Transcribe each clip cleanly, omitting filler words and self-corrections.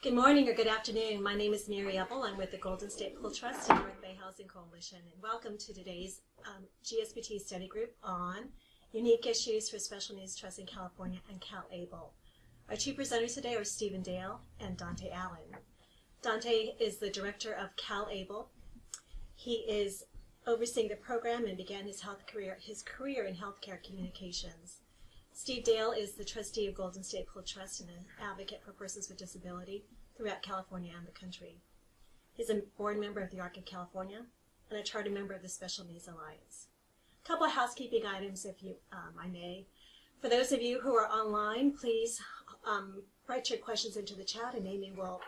Good morning or good afternoon. My name is Mary Apple. I'm with the Golden State Pool Trust and North Bay Housing Coalition. And welcome to today's GSBT study group on unique issues for special needs trusts in California and CalABLE. Our two presenters today are Stephen Dale and Dante Allen. Dante is the director of CalABLE. He is overseeing the program and began his career in healthcare communications. Steve Dale is the trustee of Golden State Pool Trust and an advocate for persons with disability throughout California and the country. He's a board member of the ARC of California and a charter member of the Special Needs Alliance. A couple of housekeeping items, if I may. For those of you who are online, please write your questions into the chat, and Amy will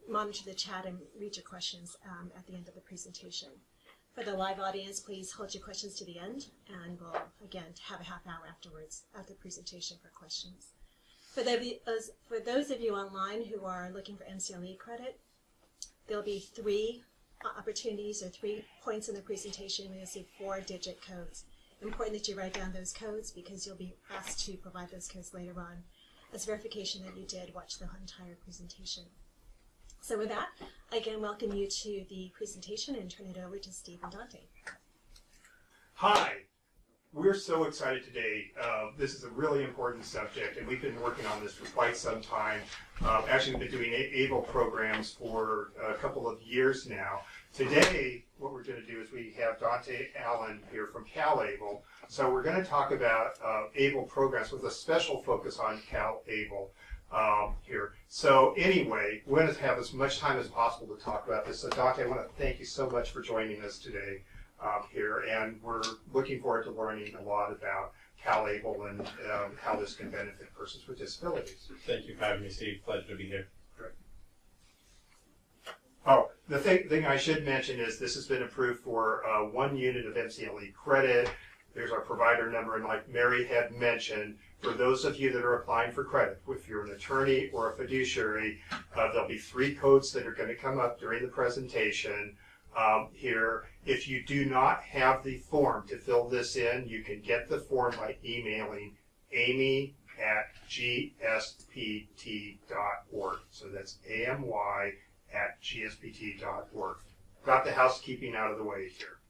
monitor the chat and read your questions at the end of the presentation. For the live audience, please hold your questions to the end, and we'll, again, have a half hour afterwards after the presentation for questions. For those of you online who are looking for MCLE credit, there'll be three opportunities or 3 points in the presentation where you'll see 4-digit codes. Important that you write down those codes because you'll be asked to provide those codes later on as verification that you did watch the entire presentation. So with that, I again welcome you to the presentation and turn it over to Steve and Dante. Hi, we're so excited today. This is a really important subject, and we've been working on this for quite some time. Actually, we've been doing ABLE programs for a couple of years now. Today, what we're going to do is we have Dante Allen here from CalABLE. So we're going to talk about ABLE programs with a special focus on CalABLE. Here. So anyway, we're going to have as much time as possible to talk about this. So Dante, I want to thank you so much for joining us today here, and we're looking forward to learning a lot about CalABLE and how this can benefit persons with disabilities. Thank you for having me, Steve. Pleasure to be here. Great. Oh, the thing I should mention is this has been approved for 1 unit of MCLE credit. There's our provider number, and like Mary had mentioned, for those of you that are applying for credit, if you're an attorney or a fiduciary, there'll be 3 codes that are going to come up during the presentation here. If you do not have the form to fill this in, you can get the form by emailing amy@gspt.org. So that's AMY@gspt.org. Got the housekeeping out of the way here.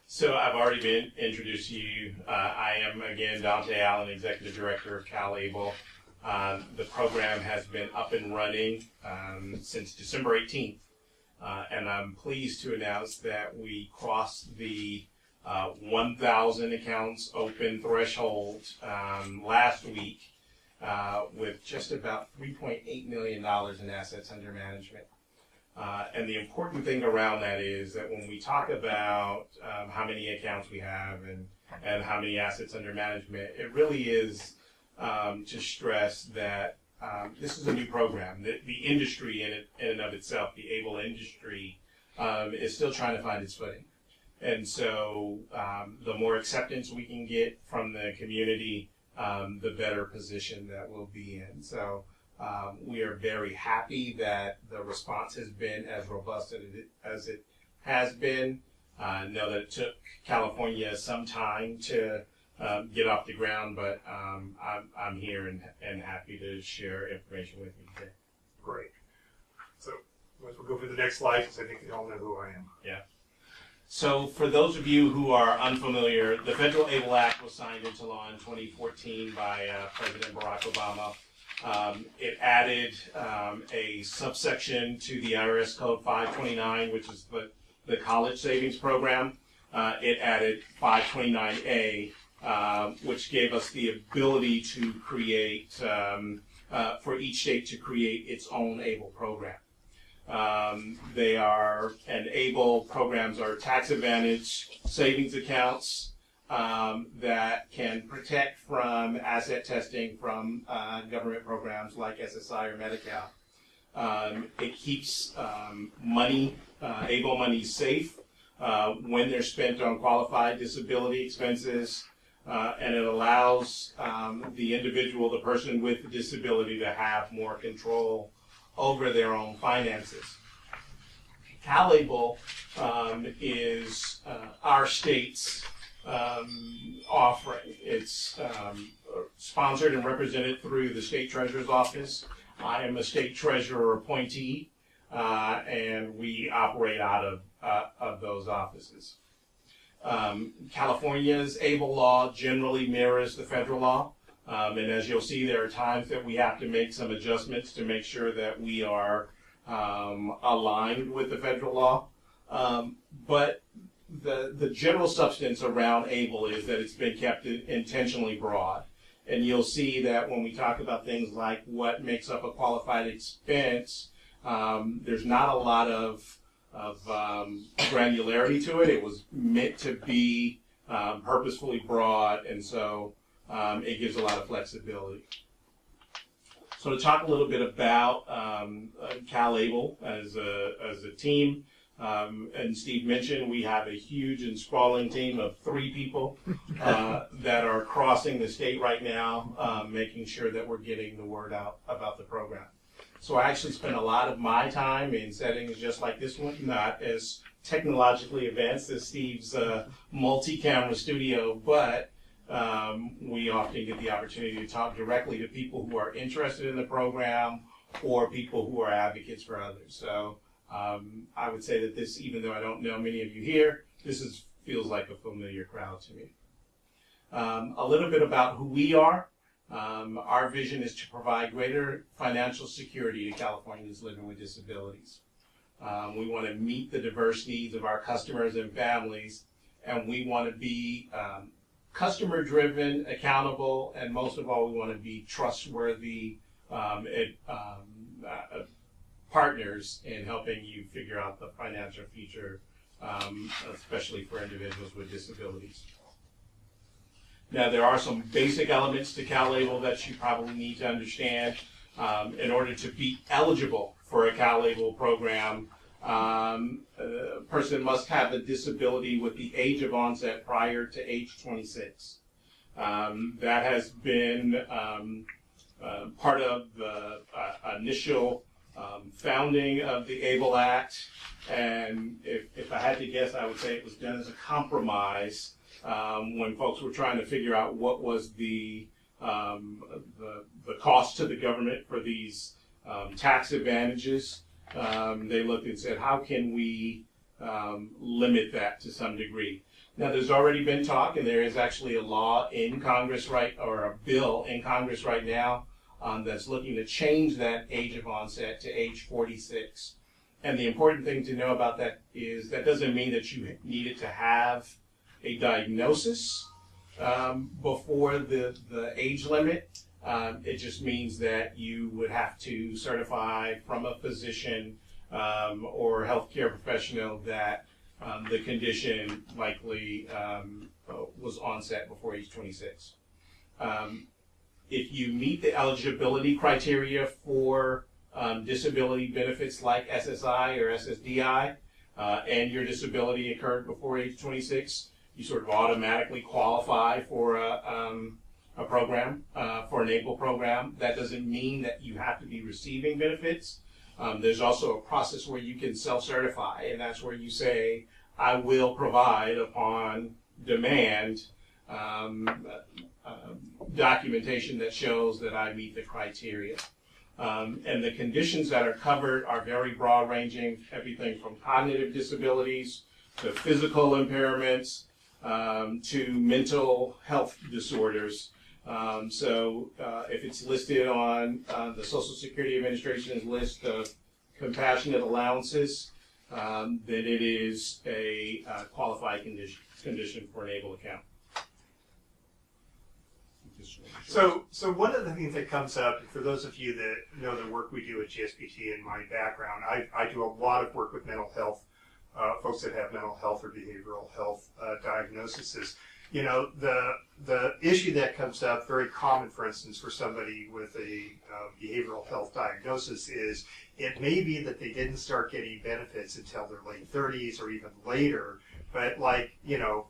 So I've already been introduced to you. I am, again, Dante Allen, Executive Director of CalABLE. The program has been up and running since December 18th, and I'm pleased to announce that we crossed the 1,000 accounts open threshold last week with just about $3.8 million in assets under management. And the important thing around that is that when we talk about how many accounts we have and how many assets under management, it really is to stress that this is a new program. The industry in and of itself, the ABLE industry, is still trying to find its footing. And so the more acceptance we can get from the community, the better position that we'll be in. So we are very happy that the response has been as robust as it has been. I know that it took California some time to get off the ground, but I'm here and happy to share information with you today. Great. So we'll go for the next slide because I think you all know who I am. Yeah. So for those of you who are unfamiliar, the Federal ABLE Act was signed into law in 2014 by President Barack Obama. It added a subsection to the IRS Code 529, which is the college savings program. It added 529A, which gave us the ability to create, for each state to create its own ABLE program. They are, and ABLE programs are tax advantage savings accounts that can protect from asset testing from government programs like SSI or Medi-Cal. It keeps money, ABLE money safe when they're spent on qualified disability expenses, and it allows the individual, the person with the disability, to have more control over their own finances. CalABLE is our state's offering. It's sponsored and represented through the State Treasurer's Office I am a state treasurer appointee, and we operate out of those offices. California's ABLE law generally mirrors the federal law, and as you'll see, there are times that we have to make some adjustments to make sure that we are aligned with the federal law. But the general substance around ABLE is that it's been kept intentionally broad. And you'll see that when we talk about things like what makes up a qualified expense, there's not a lot of granularity to it. It was meant to be purposefully broad, and so it gives a lot of flexibility. So to talk a little bit about CalABLE as a team, and Steve mentioned we have a huge and sprawling team of 3 people that are crossing the state right now, making sure that we're getting the word out about the program. So I actually spend a lot of my time in settings just like this one, not as technologically advanced as Steve's multi-camera studio, but we often get the opportunity to talk directly to people who are interested in the program or people who are advocates for others. So I would say that this, even though I don't know many of you here, this feels like a familiar crowd to me. A little bit about who we are. Our vision is to provide greater financial security to Californians living with disabilities. We want to meet the diverse needs of our customers and families, and we want to be customer-driven, accountable, and most of all, we want to be trustworthy partners in helping you figure out the financial future, especially for individuals with disabilities. Now, there are some basic elements to CalABLE that you probably need to understand. In order to be eligible for a CalABLE program, a person must have a disability with the age of onset prior to age 26. That has been part of the initial founding of the ABLE Act, and if I had to guess, I would say it was done as a compromise when folks were trying to figure out what was the cost to the government for these tax advantages. They looked and said, how can we limit that to some degree? Now, there's already been talk, and there is actually a law in Congress or a bill in Congress right now that's looking to change that age of onset to age 46. And the important thing to know about that is that doesn't mean that you needed to have a diagnosis before the age limit. It just means that you would have to certify from a physician or healthcare professional that the condition likely was onset before age 26. If you meet the eligibility criteria for disability benefits like SSI or SSDI, and your disability occurred before age 26, you sort of automatically qualify for a program, for an ABLE program. That doesn't mean that you have to be receiving benefits. There's also a process where you can self-certify, and that's where you say, I will provide upon demand documentation that shows that I meet the criteria. And the conditions that are covered are very broad ranging, everything from cognitive disabilities to physical impairments to mental health disorders. So if it's listed on the Social Security Administration's list of compassionate allowances, then it is a qualified condition for an ABLE account. So one of the things that comes up, for those of you that know the work we do at GSBT and my background, I do a lot of work with mental health, folks that have mental health or behavioral health diagnoses. You know, the issue that comes up, very common, for instance, for somebody with a behavioral health diagnosis is it may be that they didn't start getting benefits until their late 30s or even later, but like, you know,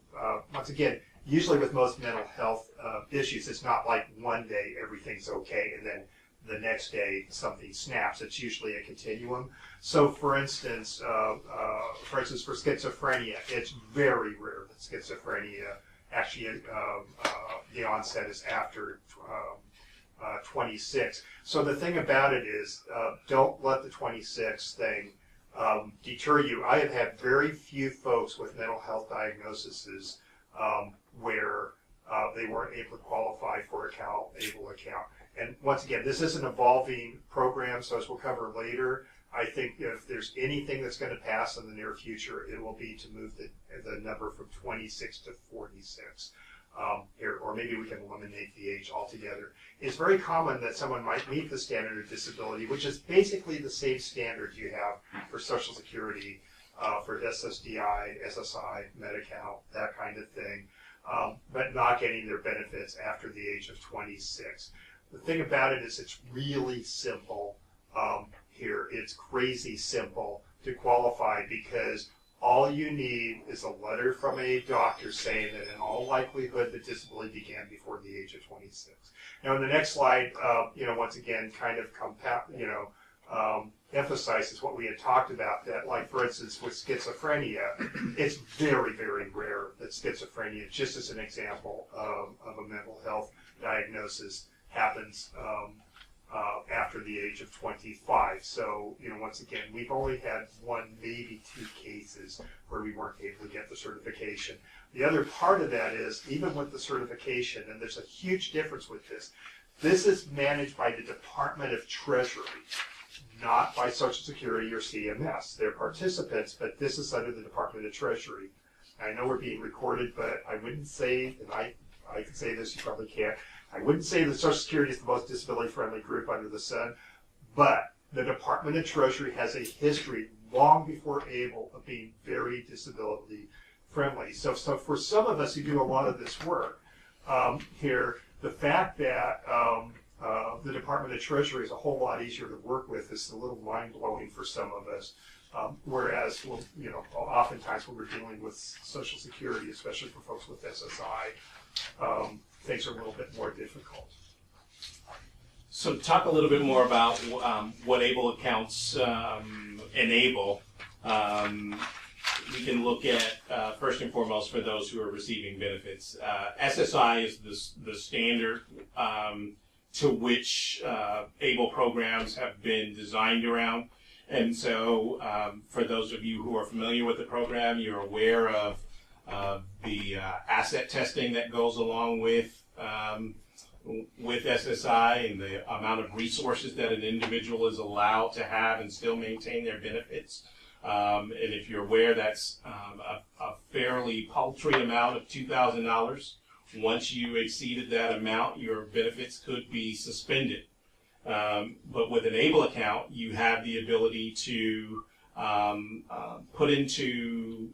once again, usually with most mental health issues, it's not like one day everything's okay and then the next day something snaps. It's usually a continuum. So for instance, for schizophrenia, it's very rare that schizophrenia actually the onset is after 26. So the thing about it is, don't let the 26 thing deter you. I have had very few folks with mental health diagnoses where they weren't able to qualify for a CalABLE account. And once again, this is an evolving program, so as we'll cover later, I think if there's anything that's going to pass in the near future, it will be to move the number from 26 to 46. Here, or maybe we can eliminate the age altogether. It's very common that someone might meet the standard of disability, which is basically the same standard you have for Social Security, for SSDI, SSI, Medi-Cal, that kind of thing, but not getting their benefits after the age of 26. The thing about it is it's really simple here. It's crazy simple to qualify because all you need is a letter from a doctor saying that in all likelihood the disability began before the age of 26. Now in the next slide, once again, kind of emphasizes what we had talked about, that like for instance with schizophrenia, it's very, very rare that schizophrenia, just as an example of a mental health diagnosis, happens after the age of 25. So, once again, we've only had one, maybe two cases where we weren't able to get the certification. The other part of that is, even with the certification, and there's a huge difference with this is managed by the Department of Treasury, not by Social Security or CMS. They're participants, but this is under the Department of Treasury. I know we're being recorded, but I wouldn't say, and I can say this, you probably can't, I wouldn't say that Social Security is the most disability-friendly group under the sun, but the Department of Treasury has a history long before ABLE of being very disability-friendly. So for some of us who do a lot of this work here, the fact that the Department of Treasury is a whole lot easier to work with is a little mind-blowing for some of us. Whereas, oftentimes when we're dealing with Social Security, especially for folks with SSI, things are a little bit more difficult. So talk a little bit more about what ABLE accounts enable. We can look at, first and foremost, for those who are receiving benefits. SSI is the standard to which ABLE programs have been designed around. And so for those of you who are familiar with the program, you're aware of the asset testing that goes along with SSI and the amount of resources that an individual is allowed to have and still maintain their benefits. And if you're aware, that's a fairly paltry amount of $2,000. Once you exceeded that amount, your benefits could be suspended. But with an ABLE account, you have the ability to put into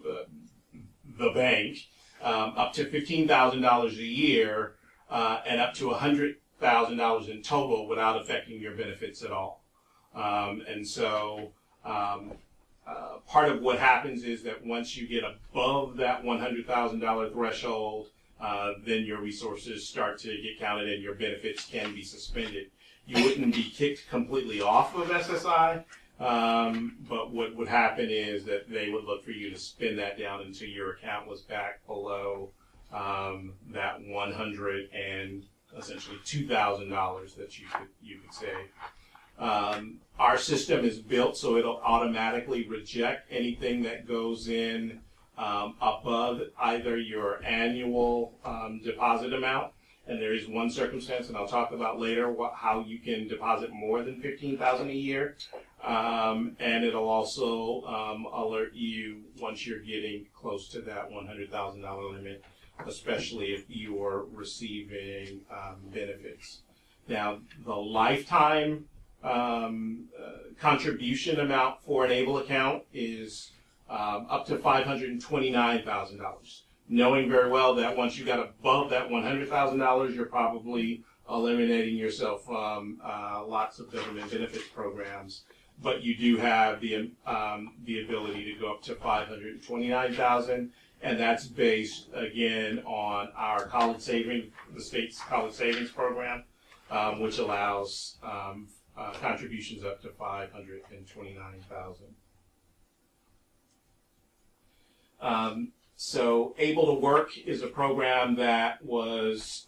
the bank up to $15,000 a year and up to $100,000 in total without affecting your benefits at all. And so part of what happens is that once you get above that $100,000 threshold, then your resources start to get counted and your benefits can be suspended. You wouldn't be kicked completely off of SSI, but what would happen is that they would look for you to spin that down until your account was back below that $100,000 and essentially $2,000 that you could say. Our system is built so it'll automatically reject anything that goes in above either your annual deposit amount. And there is one circumstance, and I'll talk about later how you can deposit more than $15,000 a year. And it'll also alert you once you're getting close to that $100,000 limit, especially if you are receiving benefits. Now, the lifetime contribution amount for an ABLE account is up to $529,000. Knowing very well that once you got above that $100,000, you're probably eliminating yourself from lots of government benefits programs. But you do have the ability to go up to $529,000, and that's based again on our college savings, the state's college savings program, which allows contributions up to $529,000. So ABLE to Work is a program that was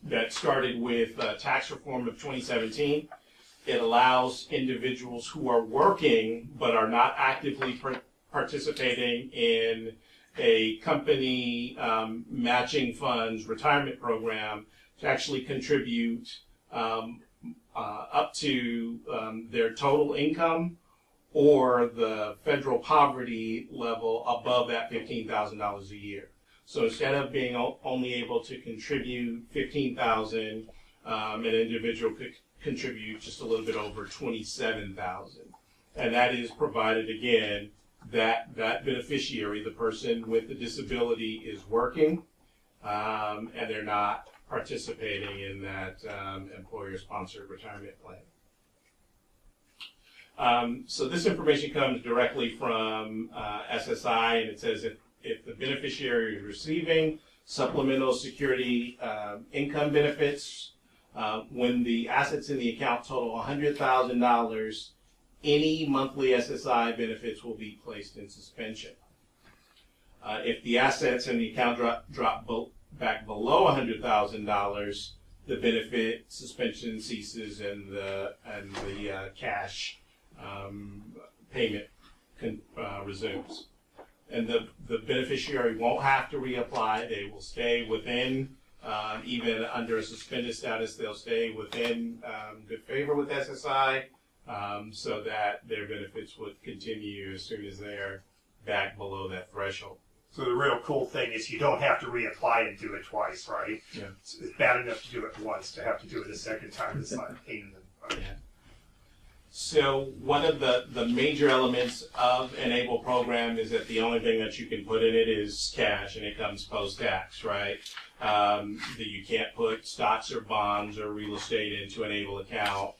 that started with tax reform of 2017. It allows individuals who are working but are not actively participating in a company matching funds retirement program to actually contribute up to their total income or the federal poverty level above that $15,000 a year. So instead of being only able to contribute $15,000, an individual could contribute just a little bit over $27,000, and that is provided again that beneficiary, the person with the disability, is working, and they're not participating in that employer-sponsored retirement plan. So this information comes directly from SSI, and it says if the beneficiary is receiving supplemental security income benefits, when the assets in the account total $100,000, any monthly SSI benefits will be placed in suspension. If the assets in the account drop back below $100,000, the benefit suspension ceases and the cash payment resumes. And the beneficiary won't have to reapply. They will stay within, even under a suspended status, they'll stay within good favor with SSI, so that their benefits would continue as soon as they're back below that threshold. So the real cool thing is you don't have to reapply and do it twice, right? Yeah. It's bad enough to do it once. To have to do it a second time is like a pain in the butt. Yeah. So one of the major elements of an ABLE program is that the only thing that you can put in it is cash, and it comes post-tax, right? That you can't put stocks or bonds or real estate into an ABLE account.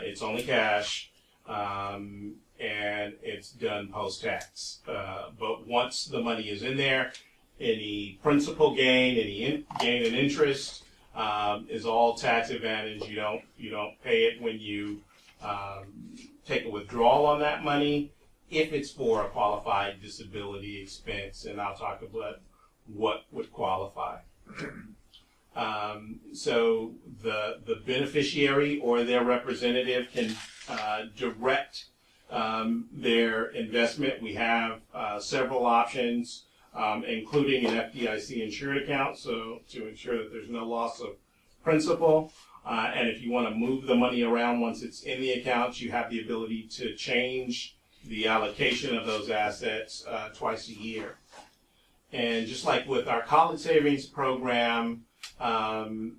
It's only cash, and it's done post-tax. But once the money is in there, any principal gain, any gain in interest is all tax advantage. You don't pay it when you take a withdrawal on that money if it's for a qualified disability expense, and I'll talk about what would qualify. So the beneficiary or their representative can direct their investment. We have several options, including an FDIC insured account, so to ensure that there's no loss of principal. And if you want to move the money around once it's in the accounts, you have the ability to change the allocation of those assets twice a year. And just like with our college savings program, the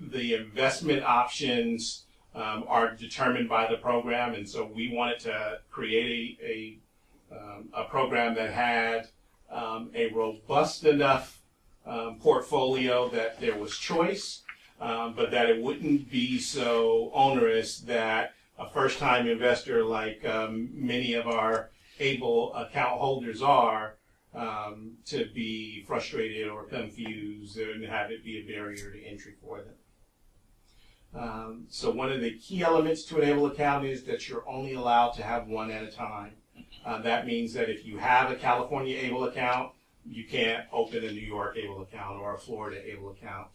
investment options are determined by the program, and so we wanted to create a program that had a robust enough portfolio that there was choice, but that it wouldn't be so onerous that a first-time investor like many of our ABLE account holders are to be frustrated or confused and have it be a barrier to entry for them. So one of the key elements to an ABLE account is that you're only allowed to have one at a time. That means that if you have a California ABLE account, you can't open a New York ABLE account or a Florida ABLE account.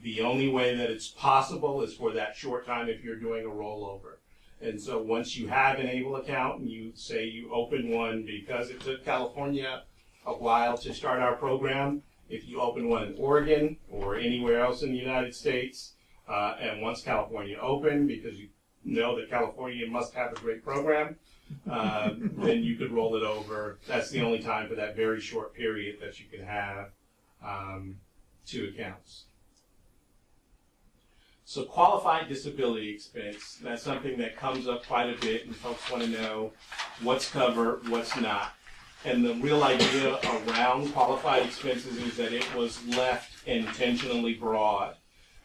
The only way that it's possible is for that short time if you're doing a rollover. And so once you have an ABLE account and you say you open one because it took California a while to start our program, if you open one in Oregon or anywhere else in the United States, and once California opened, because you know that California must have a great program, then you could roll it over. That's the only time for that very short period that you can have two accounts. So qualified disability expense, that's something that comes up quite a bit, and folks want to know what's covered, what's not. And the real idea around qualified expenses is that it was left intentionally broad.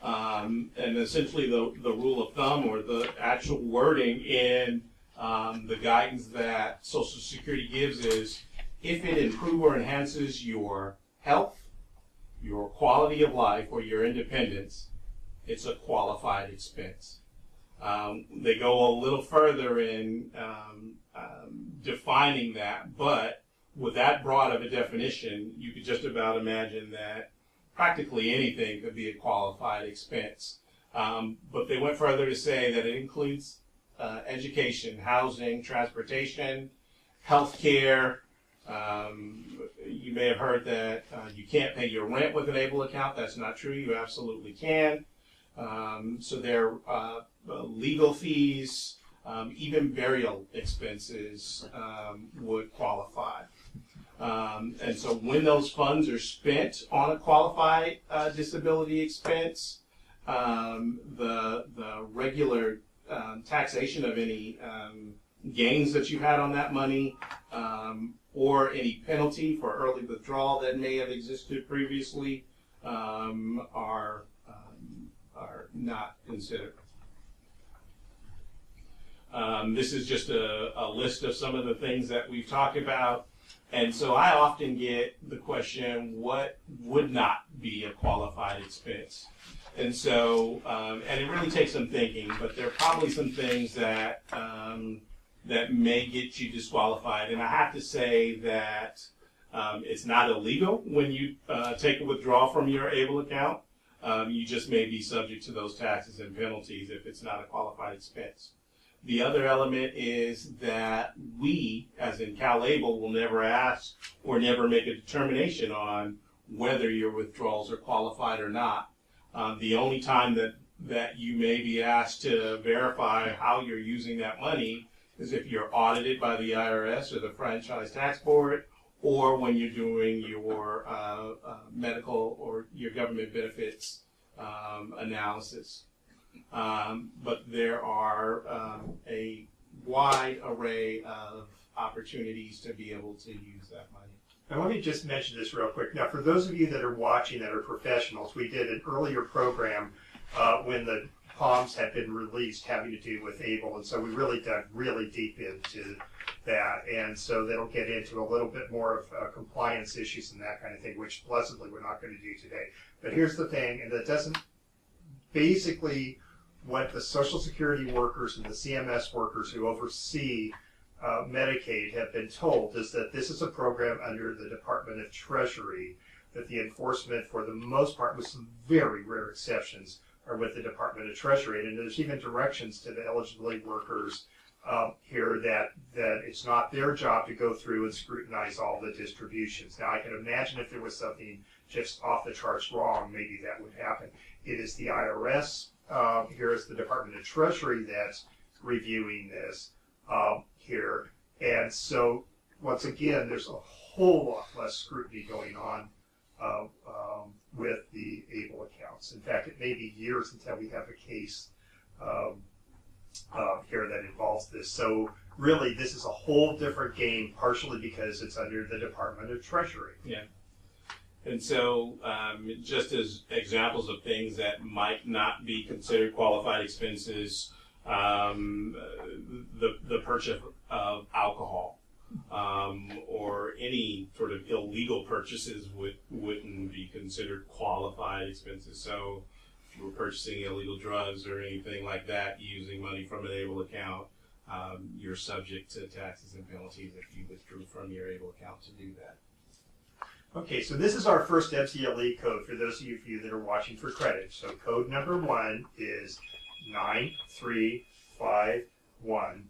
And essentially the rule of thumb, or the actual wording in the guidance that Social Security gives, is if it improves or enhances your health, your quality of life, or your independence, it's a qualified expense. They go a little further in defining that, but with that broad of a definition, you could just about imagine that practically anything could be a qualified expense. But they went further to say that it includes education, housing, transportation, healthcare. You may have heard that you can't pay your rent with an ABLE account. That's not true. You absolutely can. So there are legal fees, even burial expenses would qualify. And so when those funds are spent on a qualified disability expense, the regular taxation of any gains that you had on that money, or any penalty for early withdrawal that may have existed previously, are not considered. This is just a list of some of the things that we've talked about. And so I often get the question, what would not be a qualified expense? And so, and it really takes some thinking, but there are probably some things that that may get you disqualified. And I have to say that it's not illegal when you take a withdrawal from your ABLE account. You just may be subject to those taxes and penalties if it's not a qualified expense. The other element is that we, as in CalABLE, will never ask or never make a determination on whether your withdrawals are qualified or not. The only time that you may be asked to verify how you're using that money is if you're audited by the IRS or the Franchise Tax Board, or when you're doing your medical or your government benefits analysis. But there are a wide array of opportunities to be able to use that money. Now let me just mention this real quick. Now for those of you that are watching that are professionals, we did an earlier program when the POMs had been released having to do with ABLE, and so we really dug really deep into that, and so that'll get into a little bit more of compliance issues and that kind of thing, which blessedly we're not going to do today. But here's the thing, and that doesn't basically what the Social Security workers and the CMS workers who oversee Medicaid have been told is that this is a program under the Department of Treasury, that the enforcement for the most part, with some very rare exceptions, are with the Department of Treasury. And there's even directions to the eligibility workers here that it's not their job to go through and scrutinize all the distributions. Now I can imagine if there was something just off the charts wrong, maybe that would happen. It is the IRS, here is the Department of Treasury that's reviewing this here. And so once again, there's a whole lot less scrutiny going on with the ABLE accounts. In fact, it may be years until we have a case here that involves this. So really, this is a whole different game, partially because it's under the Department of Treasury. Yeah. And so just as examples of things that might not be considered qualified expenses, the purchase of alcohol, or any sort of illegal purchases wouldn't be considered qualified expenses. So if you were purchasing illegal drugs or anything like that using money from an ABLE account, you're subject to taxes and penalties if you withdrew from your ABLE account to do that. Okay, so this is our first MCLE code for those of you that are watching for credit. So code number 1 is 9351.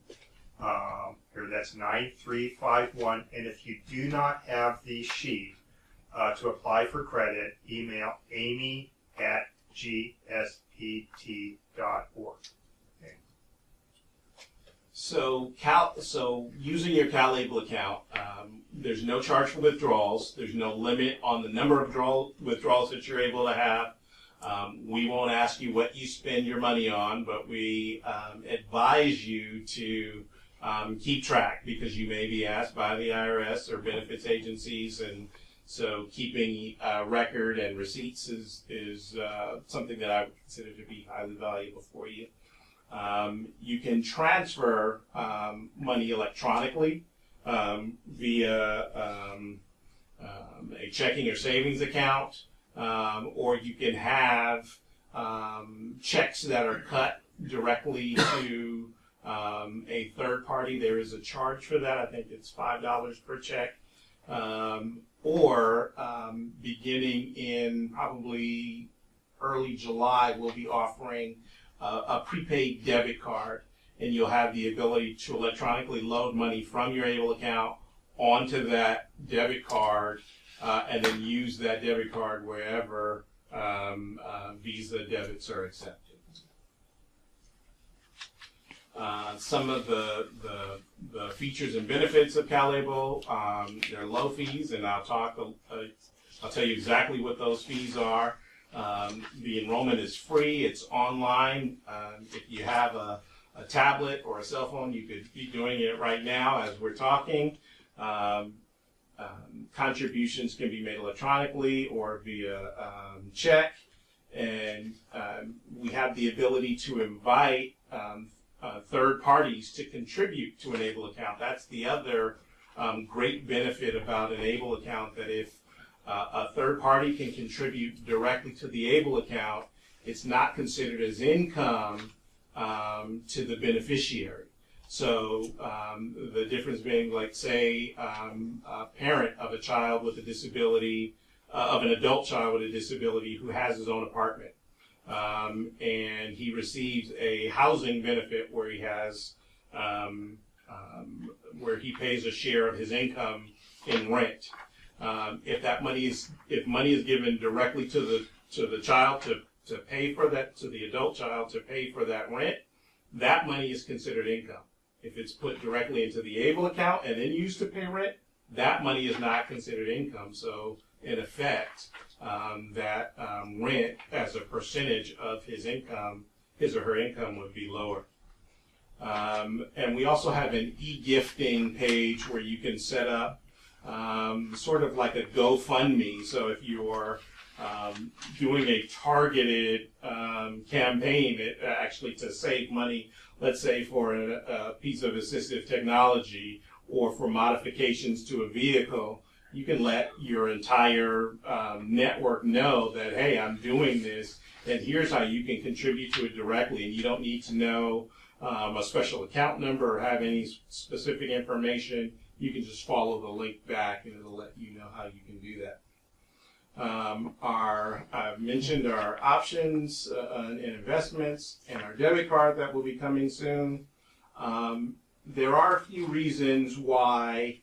Here, that's 9351. And if you do not have the sheet to apply for credit, email amy@gspt.org. Okay. So using your CalABLE account, there's no charge for withdrawals. There's no limit on the number of withdrawals that you're able to have. We won't ask you what you spend your money on, but we advise you to keep track, because you may be asked by the IRS or benefits agencies, and so keeping a record and receipts is something that I would consider to be highly valuable for you. You can transfer money electronically via a checking or savings account, or you can have checks that are cut directly to a third party. There is a charge for that. I think it's $5 per check. or beginning in probably early July, we'll be offering a prepaid debit card, and you'll have the ability to electronically load money from your ABLE account onto that debit card, and then use that debit card wherever Visa debits are accepted. Some of the features and benefits of CalABLE, they're low fees, and I'll tell you exactly what those fees are. The enrollment is free. It's online. If you have a tablet or a cell phone, you could be doing it right now as we're talking. Contributions can be made electronically or via check, and we have the ability to invite third parties to contribute to an ABLE account. That's the other great benefit about an ABLE account, that if a third party can contribute directly to the ABLE account, it's not considered as income to the beneficiary. So the difference being, like, say, a parent of a child with a disability, of an adult child with a disability who has his own apartment, and he receives a housing benefit where he has, where he pays a share of his income in rent. If money is given directly to the child to pay for that, to the adult child to pay for that rent, that money is considered income. If it's put directly into the ABLE account and then used to pay rent, that money is not considered income. So in effect, that rent as a percentage of his income, his or her income, would be lower. And we also have an e-gifting page where you can set up sort of like a GoFundMe. So if you're doing a targeted campaign, actually to save money, let's say for a piece of assistive technology or for modifications to a vehicle, you can let your entire network know that, hey, I'm doing this, and here's how you can contribute to it directly, and you don't need to know a special account number or have any specific information. You can just follow the link back, and it'll let you know how you can do that. I've mentioned our options and investments and our debit card that will be coming soon. There are a few reasons why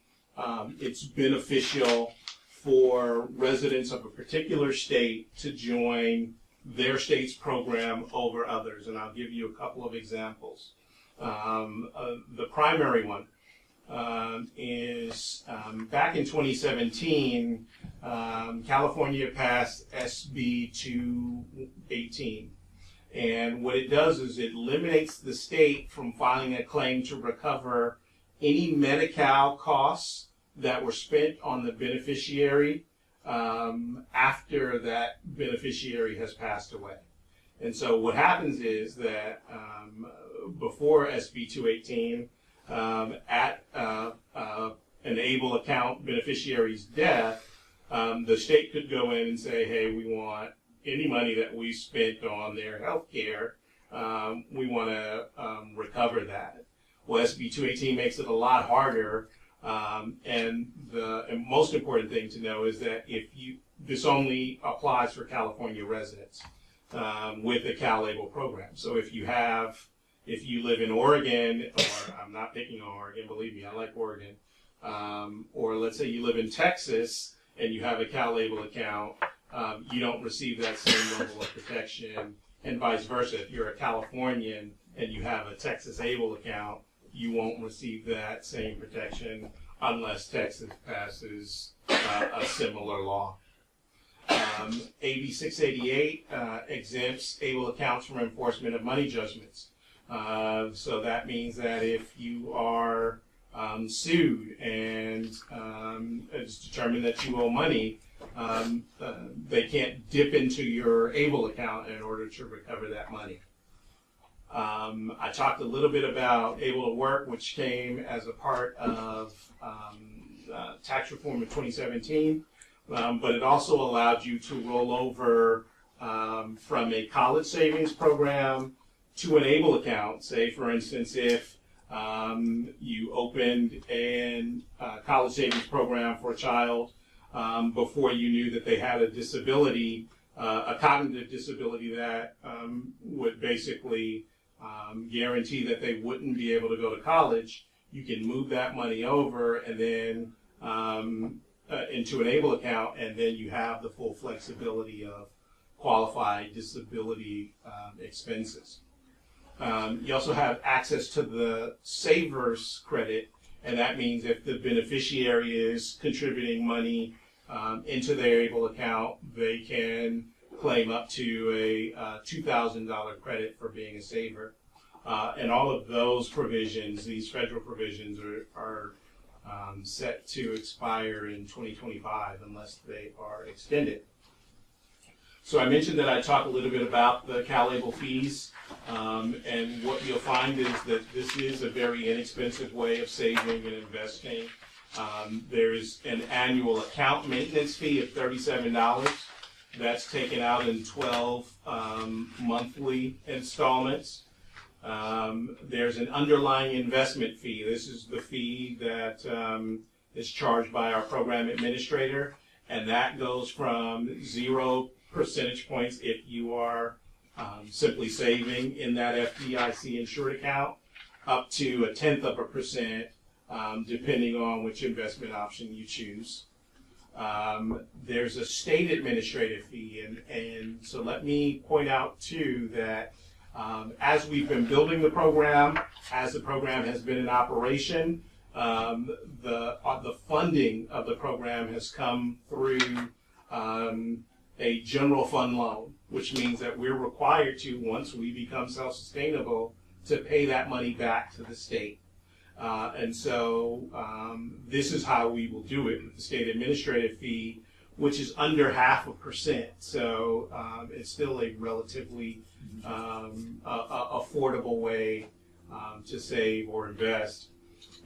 it's beneficial for residents of a particular state to join their state's program over others, and I'll give you a couple of examples. The primary one is back in 2017, California passed SB 218. And what it does is it eliminates the state from filing a claim to recover any Medi-Cal costs that were spent on the beneficiary after that beneficiary has passed away. And so what happens is that before SB 218, at an ABLE account beneficiary's death, the state could go in and say, hey, we want any money that we spent on their health care, we want to recover that. Well, SB 218 makes it a lot harder, and the most important thing to know is that this only applies for California residents with the CalABLE program. So if you live in Oregon, or I'm not picking on Oregon, believe me, I like Oregon, or let's say you live in Texas and you have a CalABLE account, you don't receive that same level of protection, and vice versa. If you're a Californian and you have a Texas ABLE account, you won't receive that same protection unless Texas passes a similar law. AB 688 exempts ABLE accounts from enforcement of money judgments. So that means that if you are sued and it's determined that you owe money, they can't dip into your ABLE account in order to recover that money. I talked a little bit about Able to Work, which came as a part of tax reform in 2017, but it also allowed you to roll over from a college savings program to an ABLE account. Say, for instance, if You opened a college savings program for a child before you knew that they had a disability, a cognitive disability that would basically guarantee that they wouldn't be able to go to college. You can move that money over and then into an ABLE account, and then you have the full flexibility of qualified disability expenses. You also have access to the Savers credit, and that means if the beneficiary is contributing money into their ABLE account, they can claim up to a $2,000 credit for being a saver. And all of those provisions, these federal provisions, are set to expire in 2025 unless they are extended. So I mentioned that I'd talk a little bit about the CalABLE fees, and what you'll find is that this is a very inexpensive way of saving and investing. There's an annual account maintenance fee of $37. That's taken out in 12 monthly installments. There's an underlying investment fee. This is the fee that is charged by our program administrator, and that goes from 0 percentage points if you are simply saving in that FDIC insured account, up to 0.1%, depending on which investment option you choose. There's a state administrative fee, and so let me point out too that as we've been building the program, as the program has been in operation, the funding of the program has come through a general fund loan, which means that we're required to, once we become self-sustainable, to pay that money back to the state. And so this is how we will do it with the state administrative fee, which is under 0.5%. So it's still a relatively affordable way to save or invest.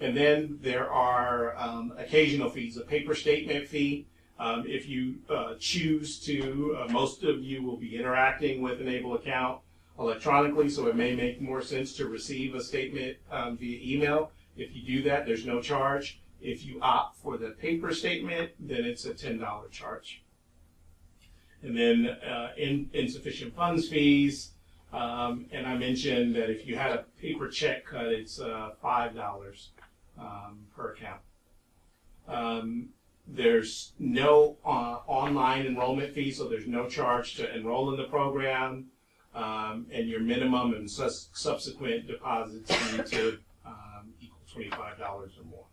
And then there are occasional fees, a paper statement fee. If you choose to, most of you will be interacting with an ABLE account electronically, so it may make more sense to receive a statement via email. If you do that, there's no charge. If you opt for the paper statement, then it's a $10 charge. And then insufficient funds fees, and I mentioned that if you had a paper check cut, it's $5 per account. There's no online enrollment fee, so there's no charge to enroll in the program, and your minimum and subsequent deposits need to equal $25 or more.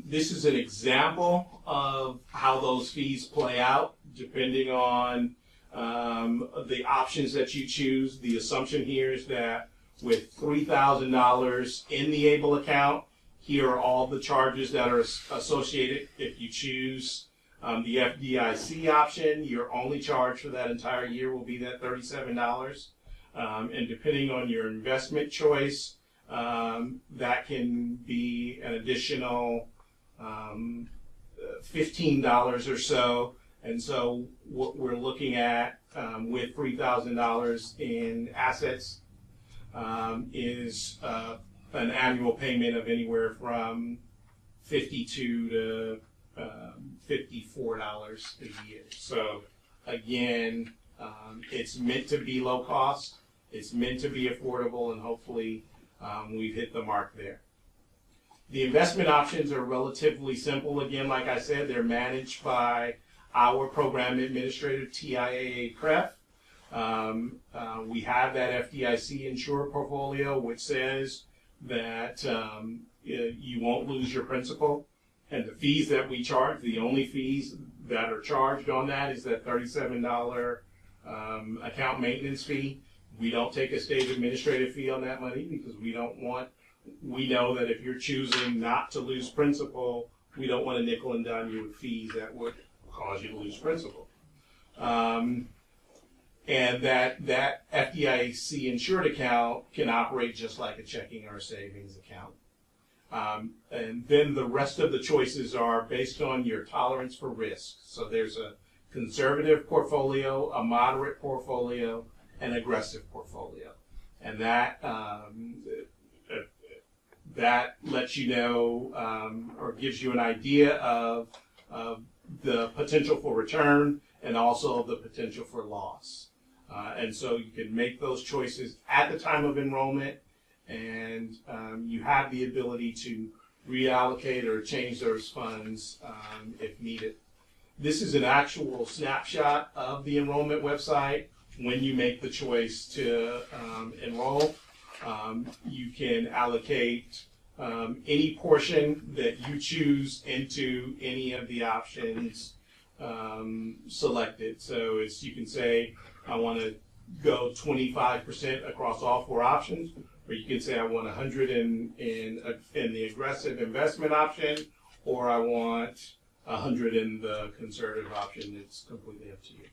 This is an example of how those fees play out depending on the options that you choose. The assumption here is that with $3,000 in the ABLE account, here are all the charges that are associated. If you choose the FDIC option, your only charge for that entire year will be that $37. And depending on your investment choice, that can be an additional $15 or so. And so what we're looking at with $3,000 in assets is an annual payment of anywhere from $52 to $54 a year. So again, it's meant to be low cost, it's meant to be affordable, and hopefully we've hit the mark there. The investment options are relatively simple. Again, like I said, they're managed by our program administrator, TIAA-CREF. We have that FDIC insured portfolio, which says that you won't lose your principal. And the fees that we charge, the only fees that are charged on that is that $37 account maintenance fee. We don't take a state administrative fee on that money because we know that if you're choosing not to lose principal, we don't want to nickel and dime you with fees that would cause you to lose principal. And that FDIC insured account can operate just like a checking or a savings account. And then the rest of the choices are based on your tolerance for risk. So there's a conservative portfolio, a moderate portfolio, an aggressive portfolio. and that that lets you know or gives you an idea of the potential for return and also the potential for loss. And so you can make those choices at the time of enrollment, and you have the ability to reallocate or change those funds if needed. This is an actual snapshot of the enrollment website. When you make the choice to enroll, you can allocate any portion that you choose into any of the options selected. So it's, you can say, I want to go 25% across all 4 options, or you can say I want 100 in the aggressive investment option, or I want 100 in the conservative option. It's completely up to you.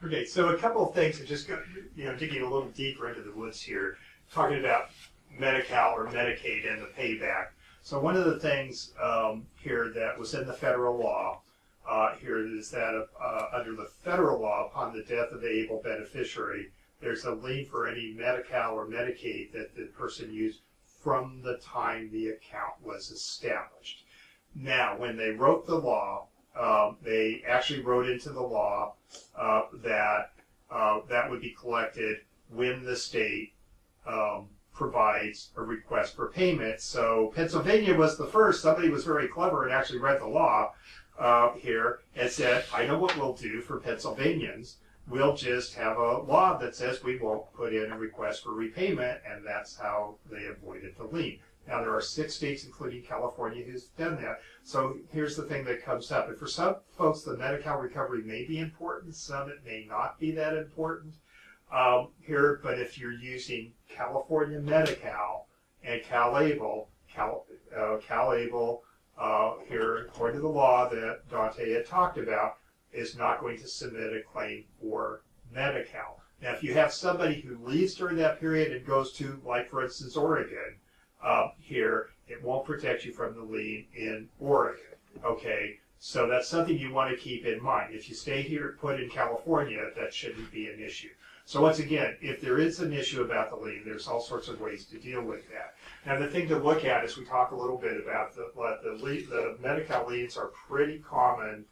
Okay, so a couple of things, and just digging a little deeper into the woods here, talking about Medi-Cal or Medicaid and the payback. So one of the things here that was in the federal law here is that under the federal law, upon the death of the able beneficiary, there's a lien for any Medi-Cal or Medicaid that the person used from the time the account was established. Now, when they wrote the law, they actually wrote into the law that that would be collected when the state provides a request for payment. So Pennsylvania was the first. Somebody was very clever and actually read the law here and said, I know what we'll do for Pennsylvanians. We'll just have a law that says we won't put in a request for repayment, and that's how they avoided the lien. Now, there are 6 states, including California, who's done that. So here's the thing that comes up. And for some folks, the Medi-Cal recovery may be important. Some, it may not be that important here. But if you're using California Medi-Cal and CalABLE, CalABLE here, according to the law that Dante had talked about, is not going to submit a claim for Medi-Cal. Now, if you have somebody who leaves during that period and goes to, like, for instance, Oregon, here, it won't protect you from the lien in Oregon. Okay, so that's something you want to keep in mind. If you stay here, put in California, that shouldn't be an issue. So once again, if there is an issue about the lien, there's all sorts of ways to deal with that. Now, the thing to look at is we talk a little bit about the Medi-Cal liens are pretty common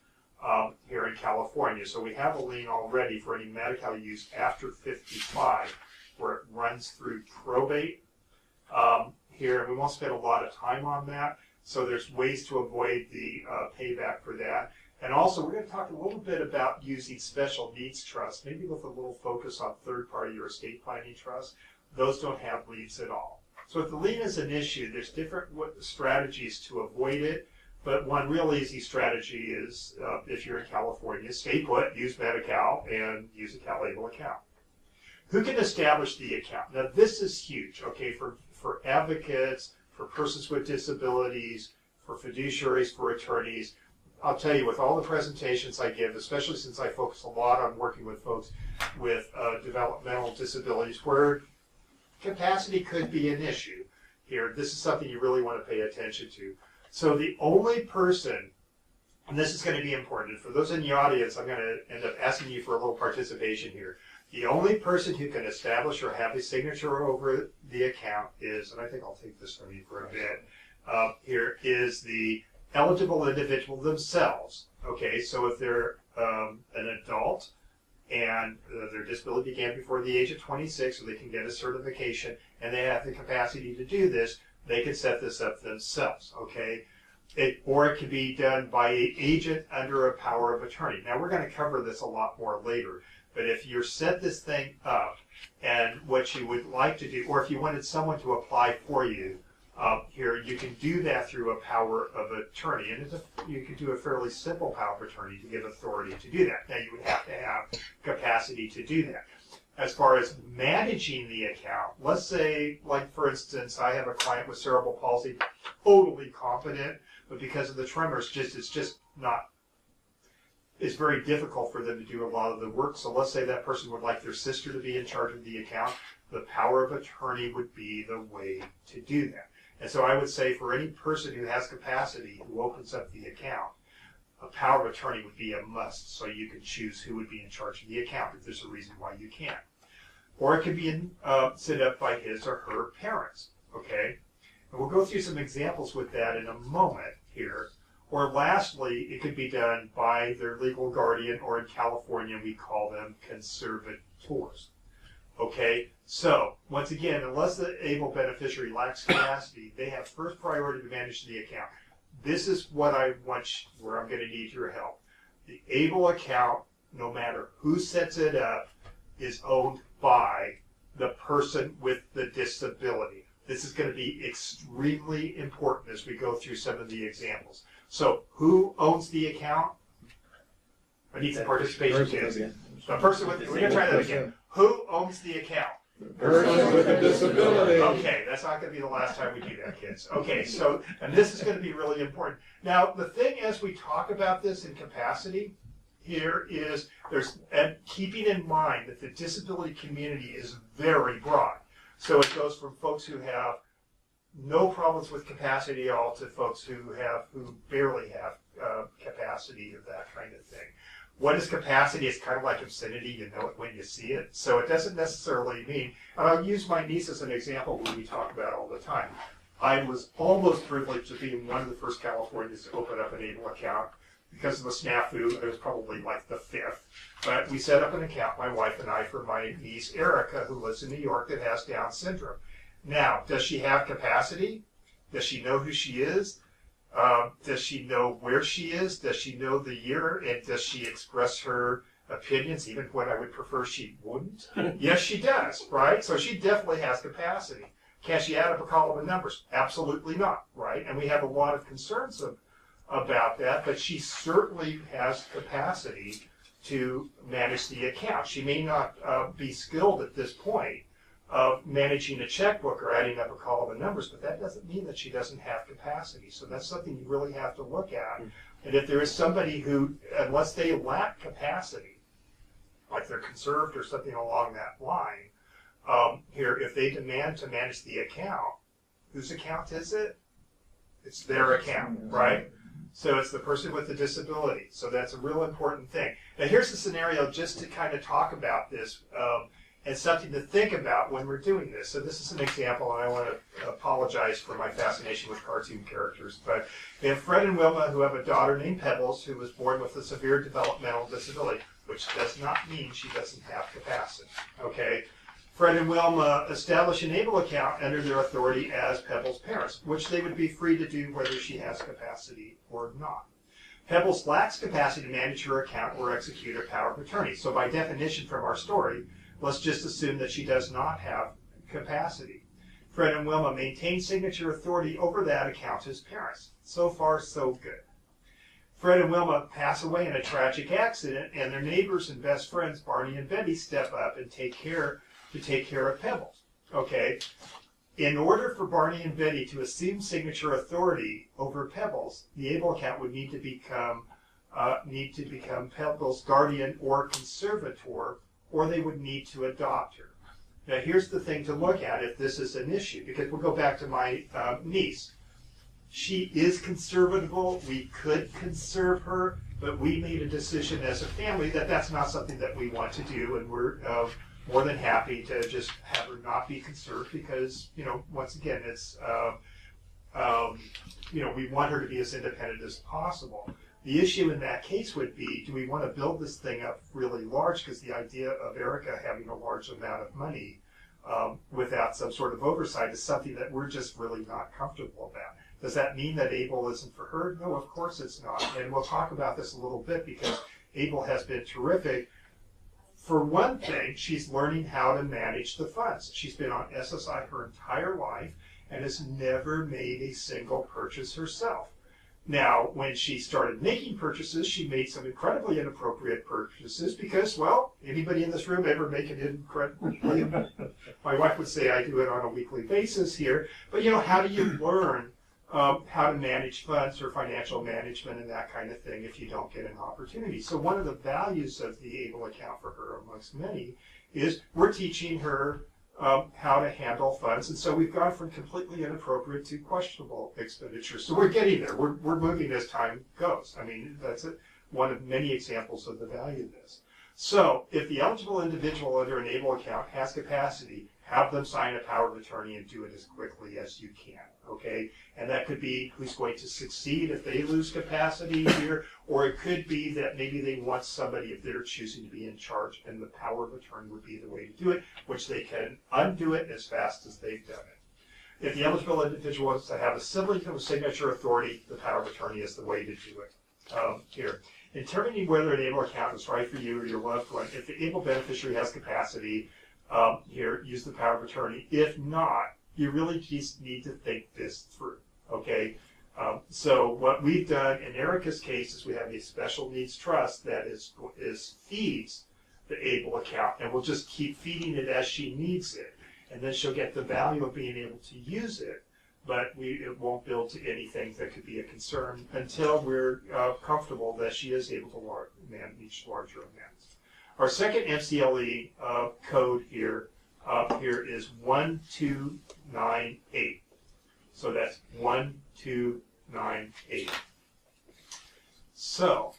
here in California. So we have a lien already for any Medi-Cal use after 55, where it runs through probate here, and we won't spend a lot of time on that. So there's ways to avoid the payback for that. And also, we're going to talk a little bit about using special needs trusts, maybe with a little focus on third-party or estate planning trusts. Those don't have liens at all. So if the lien is an issue, there's different strategies to avoid it. But one real easy strategy is, if you're in California, stay put, use Medi-Cal, and use a CalABLE account. Who can establish the account? Now, this is huge, okay, for advocates, for persons with disabilities, for fiduciaries, for attorneys. I'll tell you, with all the presentations I give, especially since I focus a lot on working with folks with developmental disabilities, where capacity could be an issue here, this is something you really want to pay attention to. So the only person, and this is going to be important, and for those in the audience, I'm going to end up asking you for a little participation here. The only person who can establish or have a signature over the account is, and I think I'll take this from you for a bit, here is the eligible individual themselves. Okay, so if they're an adult and their disability began before the age of 26, so they can get a certification and they have the capacity to do this, they can set this up themselves, okay? Or it can be done by an agent under a power of attorney. Now, we're going to cover this a lot more later, but if you set this thing up and what you would like to do, or if you wanted someone to apply for you, here, you can do that through a power of attorney, and you can do a fairly simple power of attorney to give authority to do that. Now, you would have to have capacity to do that. As far as managing the account, let's say, like for instance, I have a client with cerebral palsy, totally competent, but because of the tremors, it's very difficult for them to do a lot of the work. So let's say that person would like their sister to be in charge of the account. The power of attorney would be the way to do that. And so I would say for any person who has capacity who opens up the account, a power of attorney would be a must, so you can choose who would be in charge of the account if there's a reason why you can't. or it can be set up by his or her parents, okay? And we'll go through some examples with that in a moment here. Or lastly, it could be done by their legal guardian, or in California we call them conservators. Okay, so once again, unless the ABLE beneficiary lacks capacity, they have first priority to manage the account. This is what I want, where I'm going to need your help. The ABLE account, no matter who sets it up, is owned by the person with the disability. This is going to be extremely important as we go through some of the examples. So, who owns the account? I need some participation, kids. The person with, we're going to try that again. Who owns the account? Person with a disability. Okay, that's not going to be the last time we do that, kids. Okay, so, and this is going to be really important. Now, the thing as we talk about this in capacity here is, and keeping in mind that the disability community is very broad. So it goes from folks who have no problems with capacity at all to folks who barely have capacity of that kind of thing. What is capacity? It's kind of like obscenity. You know it when you see it. So it doesn't necessarily mean, and I'll use my niece as an example when we talk about it all the time. I was almost privileged to be one of the first Californians to open up an ABLE account. Because of the snafu, it was probably like the 5th. But we set up an account, my wife and I, for my niece Erica, who lives in New York, that has Down syndrome. Now, does she have capacity? Does she know who she is? Does she know where she is? Does she know the year? And does she express her opinions, even when I would prefer she wouldn't? Yes, she does, right? So she definitely has capacity. Can she add up a column of numbers? Absolutely not, right? And we have a lot of concerns about that, but she certainly has capacity to manage the account. She may not be skilled at this point of managing a checkbook or adding up a column of numbers, but that doesn't mean that she doesn't have capacity. So that's something you really have to look at. And if there is somebody who, unless they lack capacity, like they're conserved or something along that line, here, if they demand to manage the account, whose account is it? It's their account, right? So it's the person with the disability. So that's a real important thing. Now here's the scenario just to kind of talk about this and something to think about when we're doing this. So this is an example, and I want to apologize for my fascination with cartoon characters. But we have Fred and Wilma, who have a daughter named Pebbles, who was born with a severe developmental disability, which does not mean she doesn't have capacity, okay? Fred and Wilma establish an ABLE account under their authority as Pebbles' parents, which they would be free to do whether she has capacity or not. Pebbles lacks capacity to manage her account or execute a power of attorney. So by definition from our story, let's just assume that she does not have capacity. Fred and Wilma maintain signature authority over that account as parents. So far, so good. Fred and Wilma pass away in a tragic accident, and their neighbors and best friends, Barney and Betty, step up and take care of Pebbles. Okay, in order for Barney and Betty to assume signature authority over Pebbles, the ABLE account would need to become Pebbles' guardian or conservator, or they would need to adopt her. Now here's the thing to look at if this is an issue, because we'll go back to my niece. She is conservatable. We could conserve her, but we made a decision as a family that that's not something that we want to do, and we're more than happy to just have her not be conserved because, you know, once again, it's, you know, we want her to be as independent as possible. The issue in that case would be, do we want to build this thing up really large? Because the idea of Erica having a large amount of money without some sort of oversight is something that we're just really not comfortable about. Does that mean that ABLE isn't for her? No, of course it's not. And we'll talk about this a little bit because ABLE has been terrific. For one thing, she's learning how to manage the funds. She's been on SSI her entire life and has never made a single purchase herself. Now, when she started making purchases, she made some incredibly inappropriate purchases because, well, anybody in this room ever make an incredibly, my wife would say I do it on a weekly basis here, but you know, how do you learn how to manage funds or financial management and that kind of thing if you don't get an opportunity? So one of the values of the ABLE account for her, amongst many, is we're teaching her how to handle funds. And so we've gone from completely inappropriate to questionable expenditures. So we're getting there. We're moving as time goes. I mean, that's one of many examples of the value of this. So if the eligible individual under an ABLE account has capacity, have them sign a power of attorney and do it as quickly as you can, okay? And that could be who's going to succeed if they lose capacity here, or it could be that maybe they want somebody, if they're choosing to be in charge, and the power of attorney would be the way to do it, which they can undo it as fast as they've done it. If the eligible individual wants to have a sibling of signature authority, the power of attorney is the way to do it. Here, in determining whether an ABLE account is right for you or your loved one, if the ABLE beneficiary has capacity, here, use the power of attorney. If not, you really just need to think this through, okay? So what we've done in Erica's case is we have a special needs trust that feeds the ABLE account, and we'll just keep feeding it as she needs it. And then she'll get the value of being able to use it, but it won't build to anything that could be a concern until we're comfortable that she is able to manage larger amounts. Our second MCLE code here is 1298. So that's 1298. So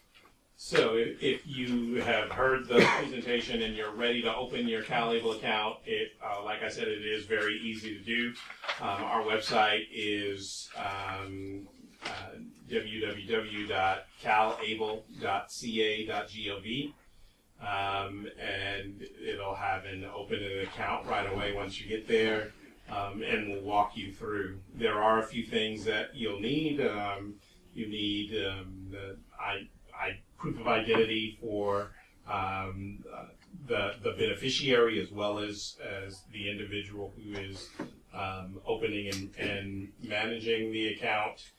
if you have heard the presentation and you're ready to open your CalABLE account, like I said, it is very easy to do. Our website is www.calable.ca.gov. And it'll have an open an account right away once you get there, and we'll walk you through. There are a few things that you'll need. You need proof of identity for the beneficiary as well as the individual who is opening and managing the account.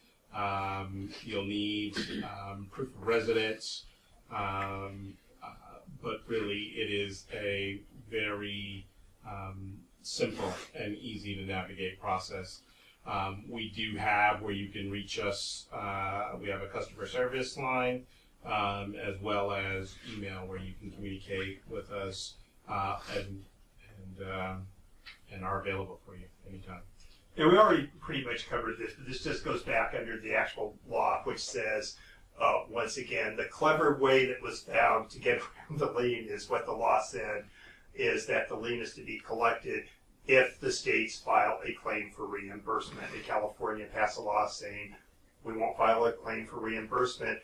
You'll need proof of residence. But really, it is a very simple and easy to navigate process. We do have where you can reach us. We have a customer service line, as well as email where you can communicate with us and are available for you anytime. Yeah, we already pretty much covered this, but this just goes back under the actual law, which says, once again, the clever way that was found to get around the lien is what the law said, is that the lien is to be collected if the states file a claim for reimbursement. In California, passed a law saying we won't file a claim for reimbursement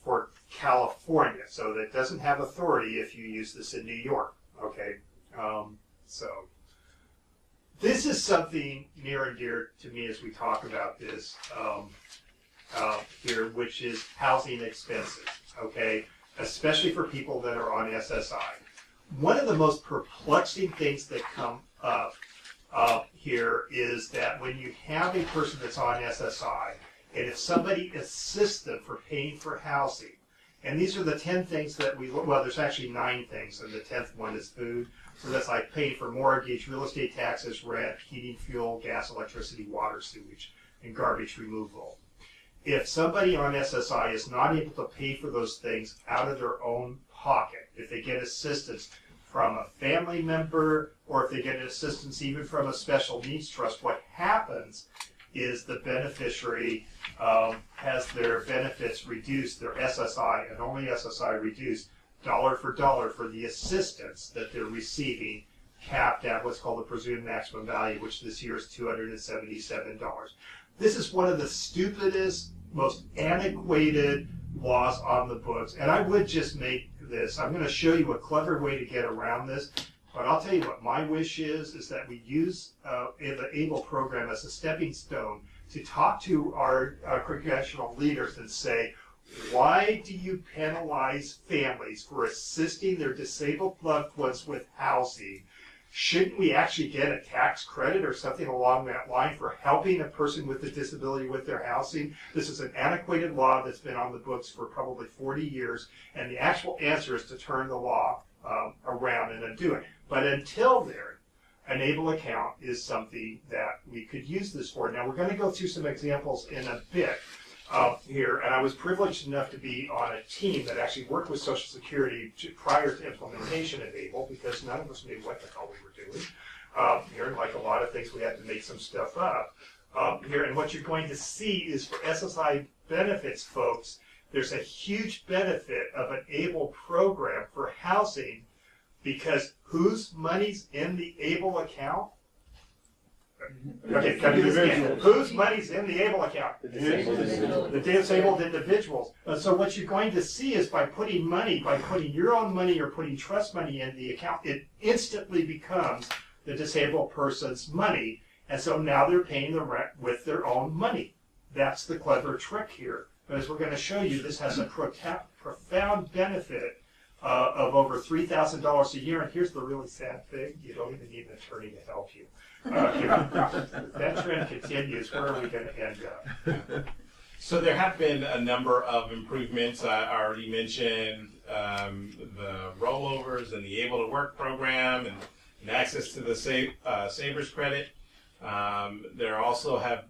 for California, so that doesn't have authority if you use this in New York, okay? So this is something near and dear to me as we talk about this. Here, which is housing expenses, okay, especially for people that are on SSI. One of the most perplexing things that come up here is that when you have a person that's on SSI, and if somebody assists them for paying for housing, and these are the 10 things that well, there's actually 9 things, and the 10th one is food. So that's like paying for mortgage, real estate taxes, rent, heating, fuel, gas, electricity, water, sewage, and garbage removal. If somebody on SSI is not able to pay for those things out of their own pocket, if they get assistance from a family member, or if they get assistance even from a special needs trust, what happens is the beneficiary has their benefits reduced, their SSI, and only SSI reduced, dollar for dollar for the assistance that they're receiving, capped at what's called the presumed maximum value, which this year is $277. This is one of the stupidest, most antiquated laws on the books, and I would just make this. I'm going to show you a clever way to get around this, but I'll tell you what my wish is that we use the ABLE program as a stepping stone to talk to our congressional leaders and say, why do you penalize families for assisting their disabled loved ones with housing? Shouldn't we actually get a tax credit or something along that line for helping a person with a disability with their housing? This is an antiquated law that's been on the books for probably 40 years, and the actual answer is to turn the law around and undo it. But until then, an ABLE account is something that we could use this for. Now, we're going to go through some examples in a bit here, and I was privileged enough to be on a team that actually worked with Social Security prior to implementation of ABLE, because none of us knew what the hell we were doing. Here, like a lot of things, we had to make some stuff up. Here, and what you're going to see is for SSI benefits folks, there's a huge benefit of an ABLE program for housing, because whose money's in the ABLE account? Okay, can I do this again? Whose money's in the ABLE account? The disabled individuals. So what you're going to see is by putting your own money or putting trust money in the account, it instantly becomes the disabled person's money. And so now they're paying the rent with their own money. That's the clever trick here. But as we're going to show you, this has a profound benefit of over $3,000 a year. And here's the really sad thing. You don't even need an attorney to help you. If that trend continues, where are we going to end up? So there have been a number of improvements. I already mentioned the rollovers and the Able to Work program and access to the Savers credit. There also have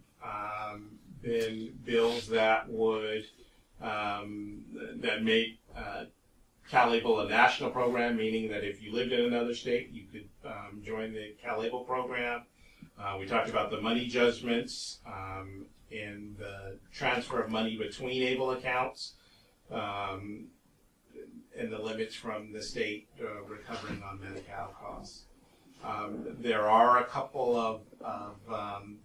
been bills that would that make CalABLE a national program, meaning that if you lived in another state, you could join the CalABLE program. We talked about the money judgments and the transfer of money between ABLE accounts and the limits from the state recovering on Medi-Cal costs. There are a couple of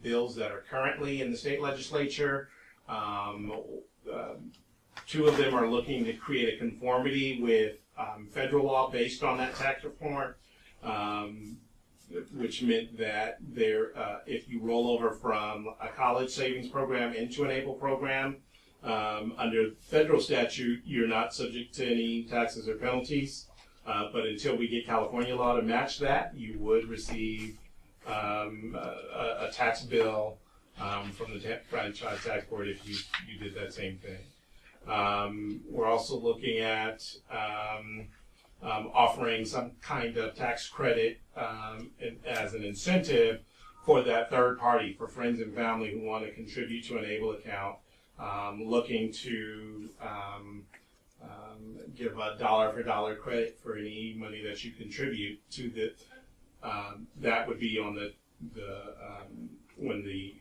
bills that are currently in the state legislature. Two of them are looking to create a conformity with federal law based on that tax reform, which meant that if you roll over from a college savings program into an ABLE program, under federal statute, you're not subject to any taxes or penalties. But until we get California law to match that, you would receive a tax bill from the franchise tax board if you did that same thing. We're also looking at offering some kind of tax credit as an incentive for that third party, for friends and family who want to contribute to an ABLE account, looking to give a dollar for dollar credit for any money that you contribute to the. That would be on when the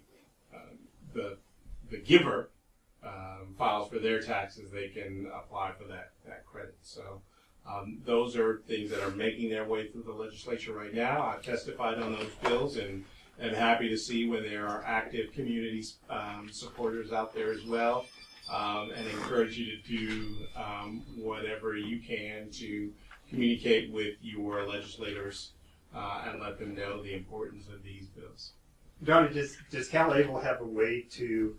giver files for their taxes, they can apply for that credit. So those are things that are making their way through the legislature right now. I've testified on those bills and am happy to see when there are active community supporters out there as well, and encourage you to do whatever you can to communicate with your legislators and let them know the importance of these bills. Donna, does CalABLE have a way to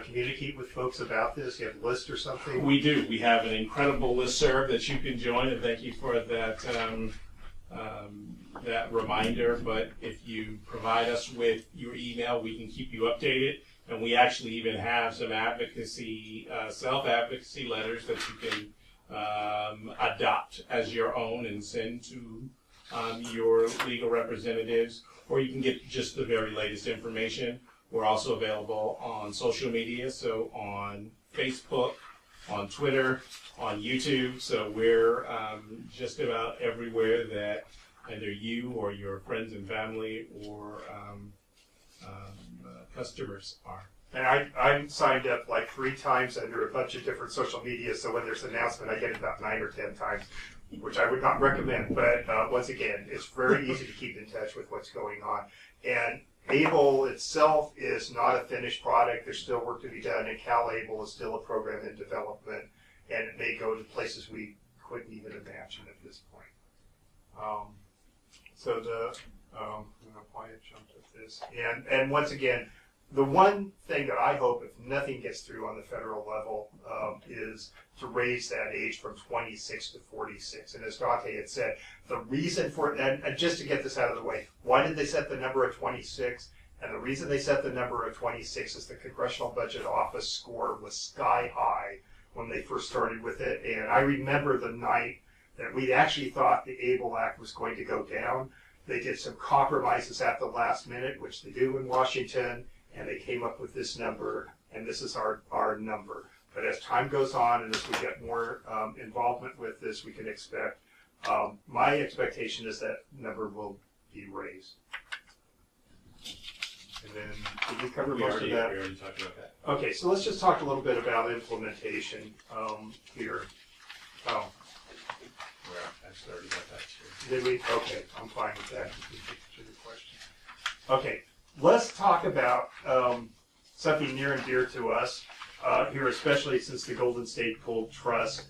communicate with folks about this? You have a list or something? We do. We have an incredible listserv that you can join, and thank you for that that reminder. But if you provide us with your email, we can keep you updated. And we actually even have some advocacy, self-advocacy letters that you can adopt as your own and send to your legal representatives, or you can get just the very latest information. We're also available on social media, so on Facebook, on Twitter, on YouTube. So we're just about everywhere that either you or your friends and family or customers are. And I'm signed up like 3 times under a bunch of different social media, so when there's an announcement, I get it about 9 or 10 times, which I would not recommend. But once again, it's very easy to keep in touch with what's going on. And ABLE itself is not a finished product. There's still work to be done, and CalABLE is still a program in development, and it may go to places we couldn't even imagine at this point. So I don't know why I jumped at this. And once again, the one thing that I hope, if nothing gets through on the federal level, is to raise that age from 26 to 46. And as Dante had said, the reason for it, and just to get this out of the way, why did they set the number of 26? And the reason they set the number of 26 is the Congressional Budget Office score was sky high when they first started with it. And I remember the night that we actually thought the ABLE Act was going to go down. They did some compromises at the last minute, which they do in Washington, and they came up with this number, and this is our number. But as time goes on and as we get more involvement with this, we can expect, my expectation is that number will be raised. And then, did we cover We most of that? already talked about that. Okay, so let's just talk a little bit about implementation here. Oh, Well, I already got that too. did we? Okay, I'm fine with that. Okay, let's talk about something near and dear to us here, especially since the Golden State Gold Trust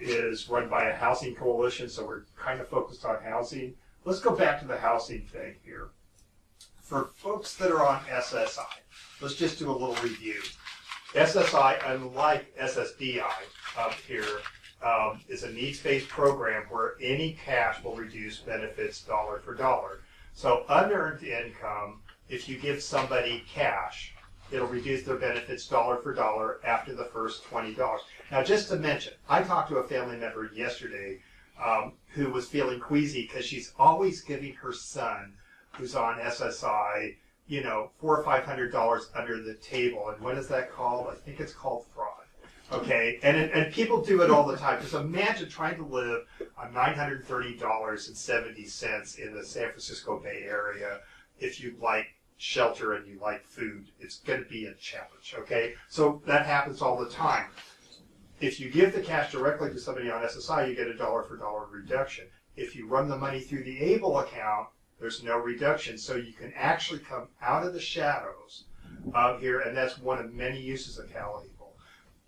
is run by a housing coalition, so we're kind of focused on housing. Let's go back to the housing thing here. For folks that are on SSI, let's just do a little review. SSI, unlike SSDI here, is a needs-based program where any cash will reduce benefits dollar for dollar. So unearned income, if you give somebody cash, it'll reduce their benefits dollar for dollar after the first $20. Now, just to mention, I talked to a family member yesterday who was feeling queasy because she's always giving her son, who's on SSI, you know, $400 or $500 under the table. And what is that called? I think it's called fraud. Okay, and people do it all the time. Just imagine trying to live on $930.70 in the San Francisco Bay Area. If you like shelter and you like food, it's going to be a challenge. Okay, so that happens all the time. If you give the cash directly to somebody on SSI, you get a dollar for dollar reduction. If you run the money through the ABLE account, there's no reduction. So you can actually come out of the shadows here, and that's one of many uses of CalABLE.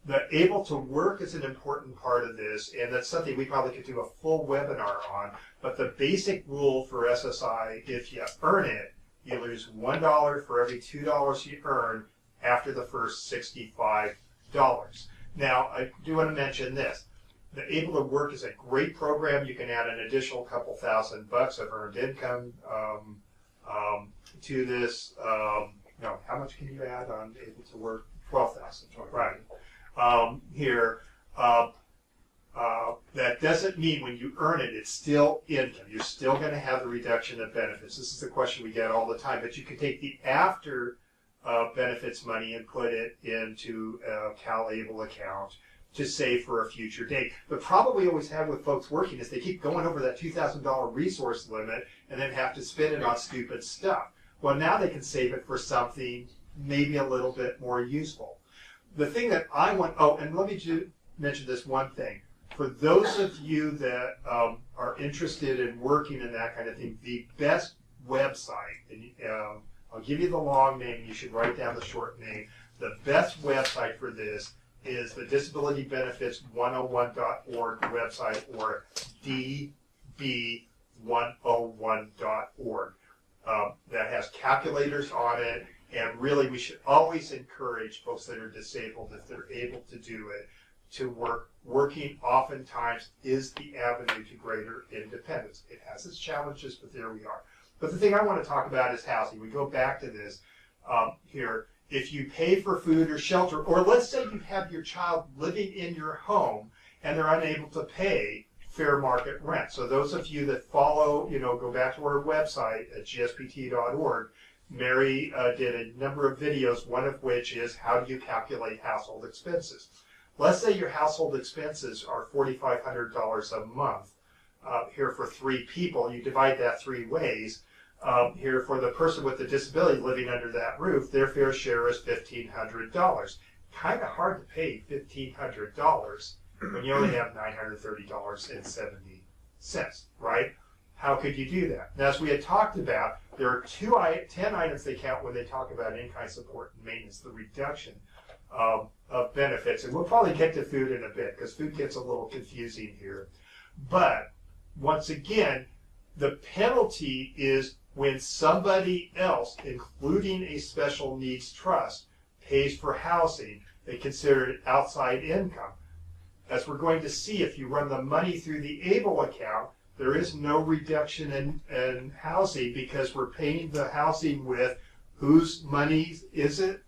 The able to work is an important part of this, and that's something we probably could do a full webinar on. But the basic rule for SSI, if you earn it, you lose $1 for every $2 you earn after the first $65. Now, I do want to mention this. The Able to Work is a great program. You can add an additional couple $1,000 of earned income to this. No, how much can you add on Able to Work? 12,000, right? Here, that doesn't mean when you earn it, it's still income. You're still going to have the reduction of benefits. This is the question we get all the time. But you can take the after benefits money and put it into a CalABLE account to save for a future date. The problem we always have with folks working is they keep going over that $2,000 resource limit and then have to spend it on stupid stuff. Well, now they can save it for something maybe a little bit more useful. The thing that I want, oh, and let me mention this one thing. For those of you that are interested in working in that kind of thing, the best website, and I'll give you the long name, you should write down the short name. The best website for this is the disabilitybenefits101.org website, or db101.org. That has calculators on it, and really we should always encourage folks that are disabled, if they're able to do it, to work. Working oftentimes is the avenue to greater independence. It has its challenges, but there we are. But the thing I want to talk about is housing. We go back to this here. If you pay for food or shelter, or let's say you have your child living in your home and they're unable to pay fair market rent. So those of you that follow, go back to our website at gspt.org. Mary did a number of videos, one of which is how do you calculate household expenses. Let's say your household expenses are $4,500 a month. Here for 3 people, you divide that 3 ways. Here for the person with the disability living under that roof, their fair share is $1,500. Kind of hard to pay $1,500 when you only have $930.70, right? How could you do that? Now, as we had talked about, there are 10 items they count when they talk about in-kind support and maintenance, the reduction of benefits. And we'll probably get to food in a bit because food gets a little confusing here. But once again, the penalty is when somebody else, including a special needs trust, pays for housing, they consider it outside income. As we're going to see, if you run the money through the ABLE account, there is no reduction in housing because we're paying the housing with whose money is it?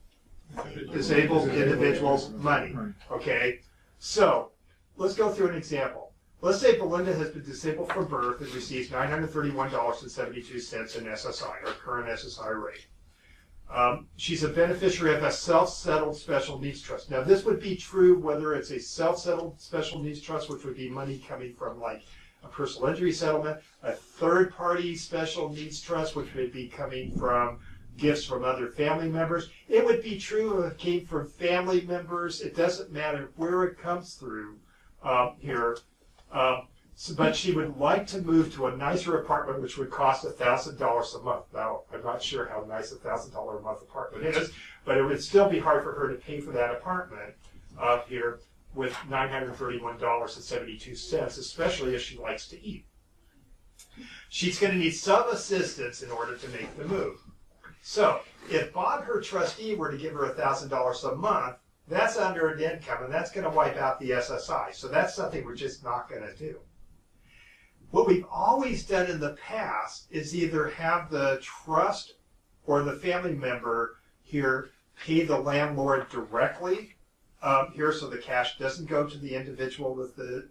Disabled individuals' money. Okay, so let's go through an example. Let's say Belinda has been disabled from birth and receives $931.72 in SSI, our current SSI rate. She's a beneficiary of a self-settled special needs trust. Now, this would be true whether it's a self-settled special needs trust, which would be money coming from like a personal injury settlement, a third-party special needs trust, which would be coming from gifts from other family members. It would be true if it came from family members. It doesn't matter where it comes through here. But she would like to move to a nicer apartment, which would cost $1,000 a month. Now, I'm not sure how nice $1,000 a month apartment is, but it would still be hard for her to pay for that apartment here with $931.72, especially if she likes to eat. She's going to need some assistance in order to make the move. So, if Bob, her trustee, were to give her $1,000 a month, that's under an income, and that's going to wipe out the SSI. So that's something we're just not going to do. What we've always done in the past is either have the trust or the family member here pay the landlord directly here, so the cash doesn't go to the individual with the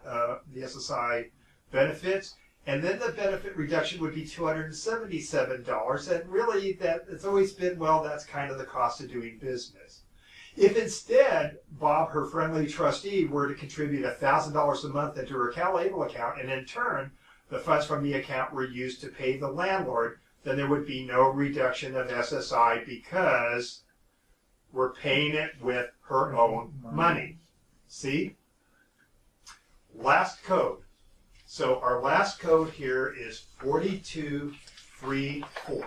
SSI benefits. And then the benefit reduction would be $277. And really, that it's always been, well, that's kind of the cost of doing business. If instead, Bob, her friendly trustee, were to contribute $1,000 a month into her CalABLE account, and in turn, the funds from the account were used to pay the landlord, then there would be no reduction of SSI because we're paying it with her own money. See? Last code. So our last code here is 4234.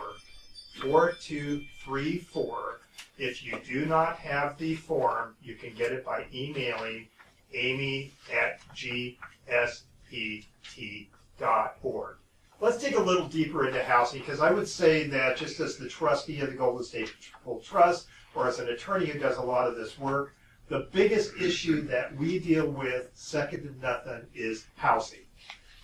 4234. If you do not have the form, you can get it by emailing amy@gSPT.org. Let's dig a little deeper into housing, because I would say that just as the trustee of the Golden State Trust, or as an attorney who does a lot of this work, the biggest issue that we deal with, second to nothing, is housing.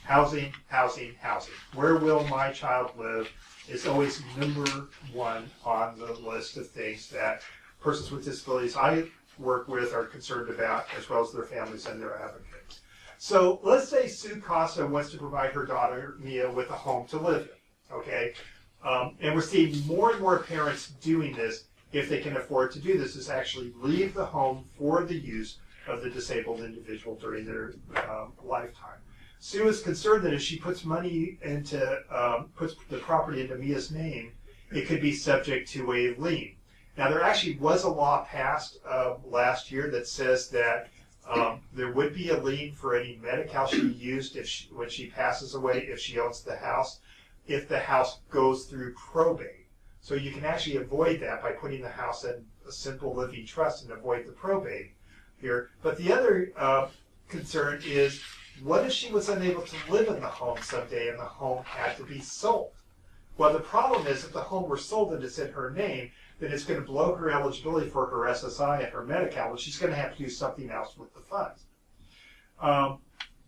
Housing, housing, housing. Where will my child live is always number one on the list of things that persons with disabilities I work with are concerned about, as well as their families and their advocates. So let's say Sue Costa wants to provide her daughter, Mia, with a home to live in, okay? And we're seeing more and more parents doing this, if they can afford to do this, is actually leave the home for the use of the disabled individual during their lifetime. Sue is concerned that if she puts money into, puts the property into Mia's name, it could be subject to a lien. Now, there actually was a law passed last year that says that there would be a lien for any Medi-Cal she used when she passes away, if she owns the house, if the house goes through probate. So you can actually avoid that by putting the house in a simple living trust and avoid the probate here. But the other concern is, what if she was unable to live in the home someday and the home had to be sold? Well, the problem is, if the home were sold and it's in her name, then it's going to blow her eligibility for her SSI and her Medi-Cal, and she's going to have to do something else with the funds.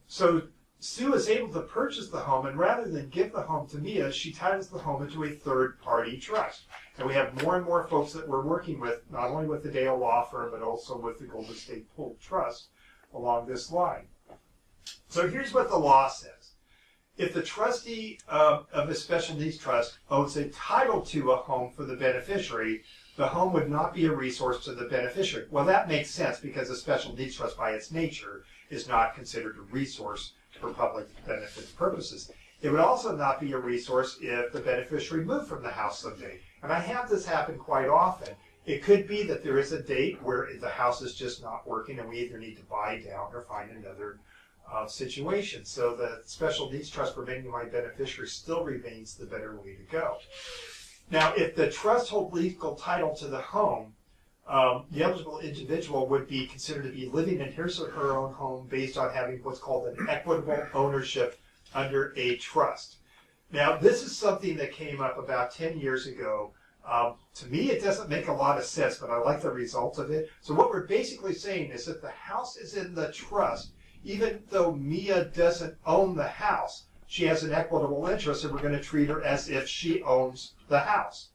So Sue is able to purchase the home, and rather than give the home to Mia, she titles the home into a third-party trust. And we have more and more folks that we're working with, not only with the Dale Law Firm, but also with the Golden State Pool Trust along this line. So here's what the law says. If the trustee of a special needs trust owns a title to a home for the beneficiary, the home would not be a resource to the beneficiary. Well, that makes sense, because a special needs trust by its nature is not considered a resource for public benefit purposes. It would also not be a resource if the beneficiary moved from the house someday. And I have this happen quite often. It could be that there is a date where the house is just not working and we either need to buy down or find another situation. So the special needs trust for many of my beneficiaries still remains the better way to go. Now, if the trust holds legal title to the home, the eligible individual would be considered to be living in his or her own home based on having what's called an equitable ownership under a trust. Now, this is something that came up about 10 years ago. To me, it doesn't make a lot of sense, but I like the results of it. So what we're basically saying is, if the house is in the trust, even though Mia doesn't own the house, she has an equitable interest, and we're going to treat her as if she owns the house,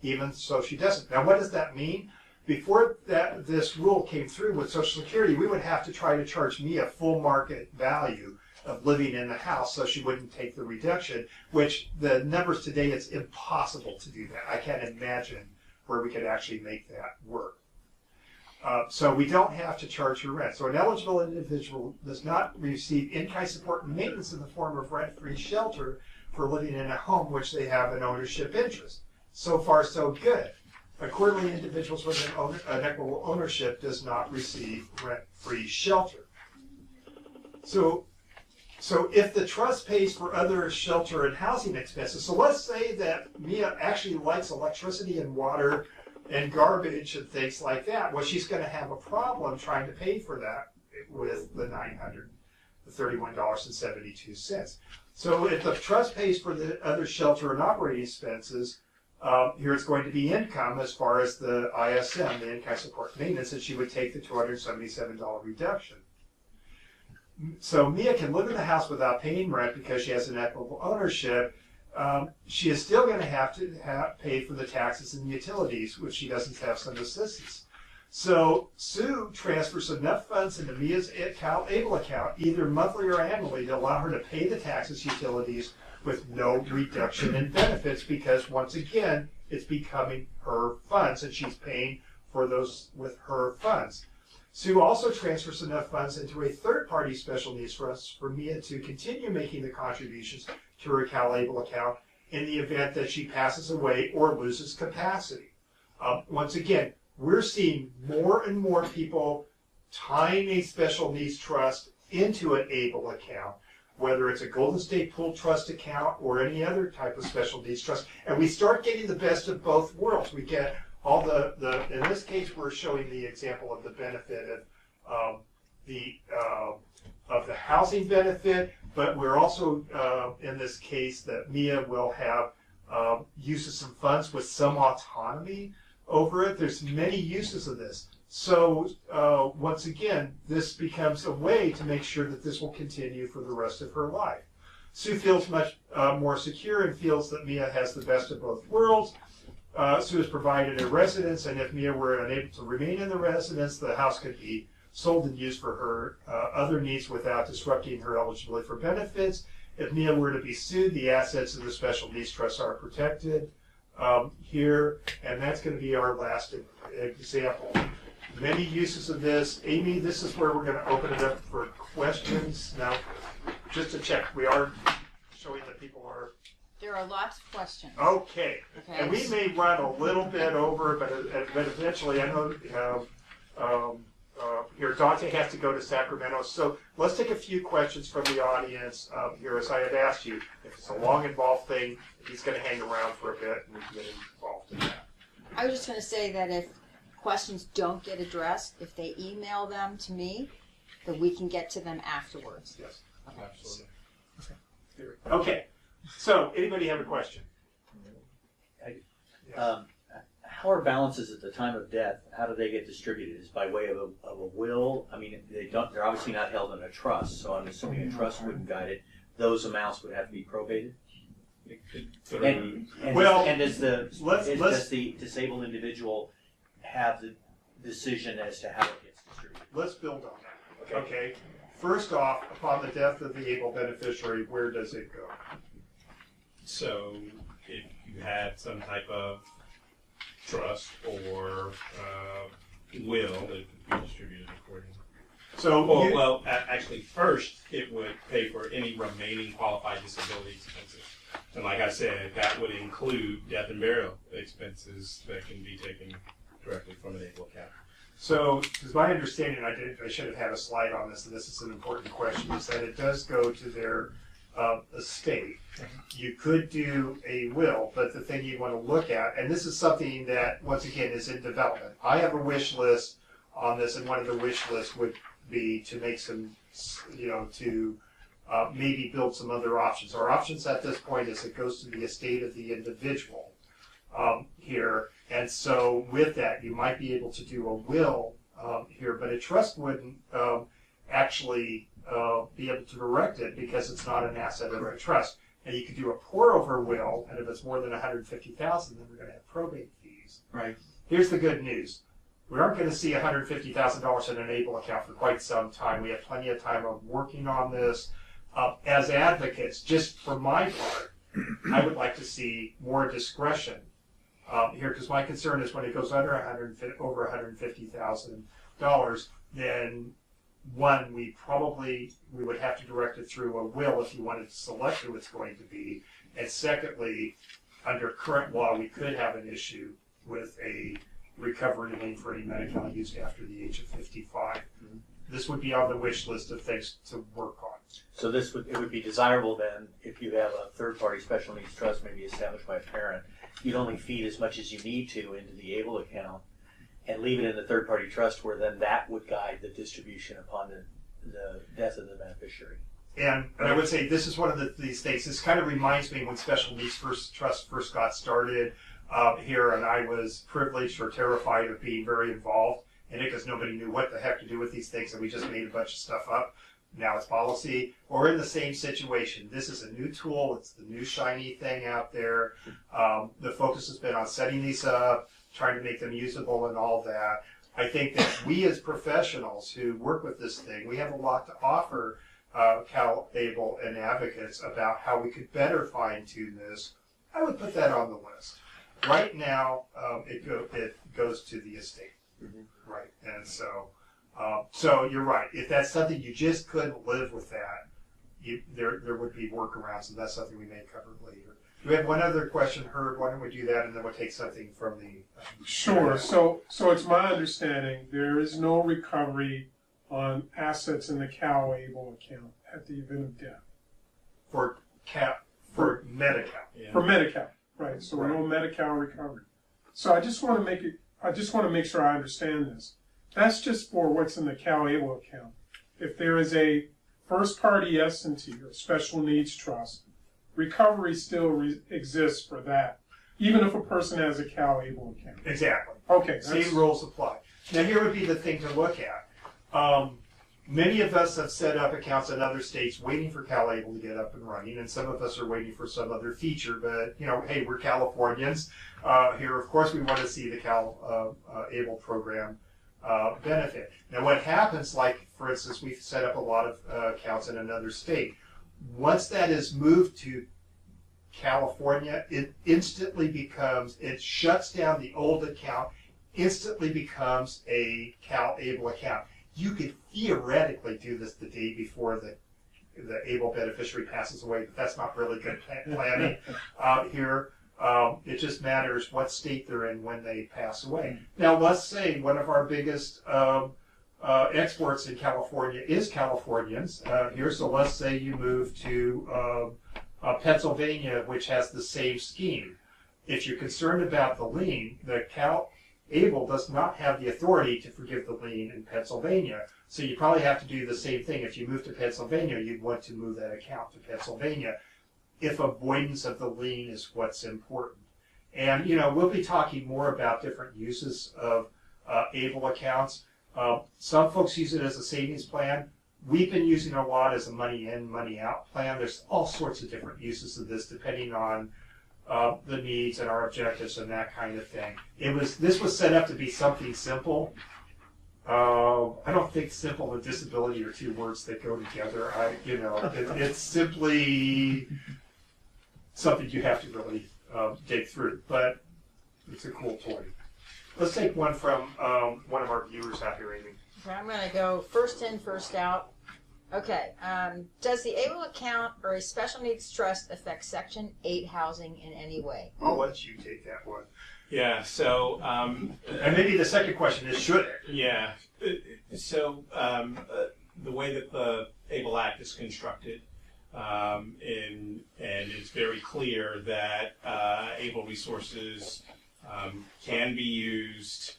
even so she doesn't. Now, what does that mean? Before this rule came through with Social Security, we would have to try to charge Mia full market value of living in the house so she wouldn't take the reduction, which the numbers today, it's impossible to do that. I can't imagine where we could actually make that work. So we don't have to charge her rent. So an eligible individual does not receive in-kind support and maintenance in the form of rent-free shelter for living in a home which they have an ownership interest. So far, so good. Accordingly, individuals with an equitable ownership does not receive rent-free shelter. So if the trust pays for other shelter and housing expenses, so let's say that Mia actually likes electricity and water and garbage and things like that, well, she's going to have a problem trying to pay for that with the $931.72. So if the trust pays for the other shelter and operating expenses, here it's going to be income as far as the ISM, the in-kind support maintenance, and she would take the $277 reduction. So Mia can live in the house without paying rent because she has an equitable ownership. She is still going to have pay for the taxes and utilities, which she doesn't have some assistance. So Sue transfers enough funds into Mia's CalABLE account, either monthly or annually, to allow her to pay the taxes, utilities, with no reduction in benefits, because once again, it's becoming her funds, and she's paying for those with her funds. Sue also transfers enough funds into a third-party special needs trust for Mia to continue making the contributions to her CalABLE account in the event that she passes away or loses capacity. Once again, we're seeing more and more people tying a special needs trust into an ABLE account, whether it's a Golden State Pool Trust account or any other type of special needs trust. And we start getting the best of both worlds. We get all in this case, we're showing the example of the benefit of the housing benefit, but we're also, in this case, that Mia will have use of some funds with some autonomy over it. There's many uses of this. So once again, this becomes a way to make sure that this will continue for the rest of her life. Sue feels much more secure and feels that Mia has the best of both worlds. Sue has provided a residence, and if Mia were unable to remain in the residence, the house could be sold and used for her other needs without disrupting her eligibility for benefits. If Mia were to be sued, the assets of the special needs trust are protected here, and that's going to be our last example. Many uses of this. Amy, this is where we're going to open it up for questions. Now, just to check, we are showing that people are... There are lots of questions. Okay. And we may run a little bit over, but eventually, I know here Dante has to go to Sacramento. So let's take a few questions from the audience here. As I had asked you, if it's a long, involved thing, he's going to hang around for a bit and we can get involved in that. I was just going to say that if questions don't get addressed, if they email them to me, that we can get to them afterwards. Yes. Okay. Absolutely. Okay. So, anybody have a question? How are balances at the time of death? How do they get distributed? Is by way of a will? I mean, they're obviously not held in a trust, so I'm assuming a trust wouldn't guide it. Those amounts would have to be probated. Does the disabled individual have the decision as to how it gets distributed? Let's build on that. Okay. First off, upon the death of the able beneficiary, where does it go? So if you had some type of trust or will, it could be distributed accordingly. So actually, first it would pay for any remaining qualified disability expenses, and like I said, that would include death and burial expenses that can be taken directly from an ABLE account. So, because my understanding, I should have had a slide on this, and this is an important question, is that it does go to their estate. You could do a will, but the thing you want to look at, and this is something that, once again, is in development. I have a wish list on this, and one of the wish lists would be to make some, to maybe build some other options. Our options at this point is it goes to the estate of the individual here. And so with that, you might be able to do a will here, but a trust wouldn't actually be able to direct it because it's not an asset of a trust. And you could do a pour-over will, and if it's more than $150,000, then we're going to have probate fees. Right. Here's the good news. We aren't going to see $150,000 in an ABLE account for quite some time. We have plenty of time of working on this. As advocates, just for my part, I would like to see more discretion here, because my concern is when it goes under over $150,000, then one, we would have to direct it through a will if you wanted to select who it's going to be, and secondly, under current law, we could have an issue with a recovery lien for any medical used after the age of 55. This would be on the wish list of things to work on. So it would be desirable then, if you have a third-party special needs trust, maybe established by a parent, you'd only feed as much as you need to into the ABLE account and leave it in the third-party trust, where then that would guide the distribution upon the death of the beneficiary. And I would say this is one of these things. This kind of reminds me when Special Needs Trust first got started here, and I was privileged or terrified of being very involved in it because nobody knew what the heck to do with these things, and we just made a bunch of stuff up. Now it's policy. Or in the same situation. This is a new tool. It's the new shiny thing out there. The focus has been on setting these up, trying to make them usable and all that. I think that we as professionals who work with this thing, we have a lot to offer CalABLE and advocates about how we could better fine-tune this. I would put that on the list. Right now, it goes to the estate, right? And so you're right. If that's something you just couldn't live with that, there would be workarounds, and that's something we may cover later. Do we have one other question, Herb? Why don't we do that, and then we'll take something from the... Sure. So it's my understanding there is no recovery on assets in the CalABLE account at the event of death. For Medi-Cal. Yeah. For Medi-Cal, right? So Right. no Medi-Cal recovery. So I just want to make sure I understand this. That's just for what's in the CalABLE account. If there is a first-party S&T or special needs trust, recovery still exists for that, even if a person has a CalABLE account. Exactly. Okay. Same rules apply. Now here would be the thing to look at. Many of us have set up accounts in other states waiting for CalABLE to get up and running, and some of us are waiting for some other feature, but, hey, we're Californians. Here, of course, we want to see the CalABLE program benefit. Now, what happens, like, for instance, we've set up a lot of accounts in another state. Once that is moved to California, it shuts down the old account, instantly becomes a CalABLE account. You could theoretically do this the day before the ABLE beneficiary passes away, but that's not really good planning here. It just matters what state they're in when they pass away. Now, let's say one of our biggest exports in California is Californians here. So let's say you move to Pennsylvania, which has the same scheme. If you're concerned about the lien, the CalABLE does not have the authority to forgive the lien in Pennsylvania. So you probably have to do the same thing. If you move to Pennsylvania, you'd want to move that account to Pennsylvania if avoidance of the lien is what's important. And, we'll be talking more about different uses of ABLE accounts. Some folks use it as a savings plan. We've been using it a lot as a money in, money out plan. There's all sorts of different uses of this depending on the needs and our objectives and that kind of thing. This was set up to be something simple. I don't think simple and disability are two words that go together. It's simply something you have to really dig through, but it's a cool toy. Let's take one from one of our viewers out here, Amy. Okay, I'm going to go first in, first out. Okay, does the ABLE account or a special needs trust affect Section 8 housing in any way? I'll let you take that one. Yeah, so... and maybe the second question is, should it? Yeah, so the way that the ABLE Act is constructed, and it's very clear that ABLE resources can be used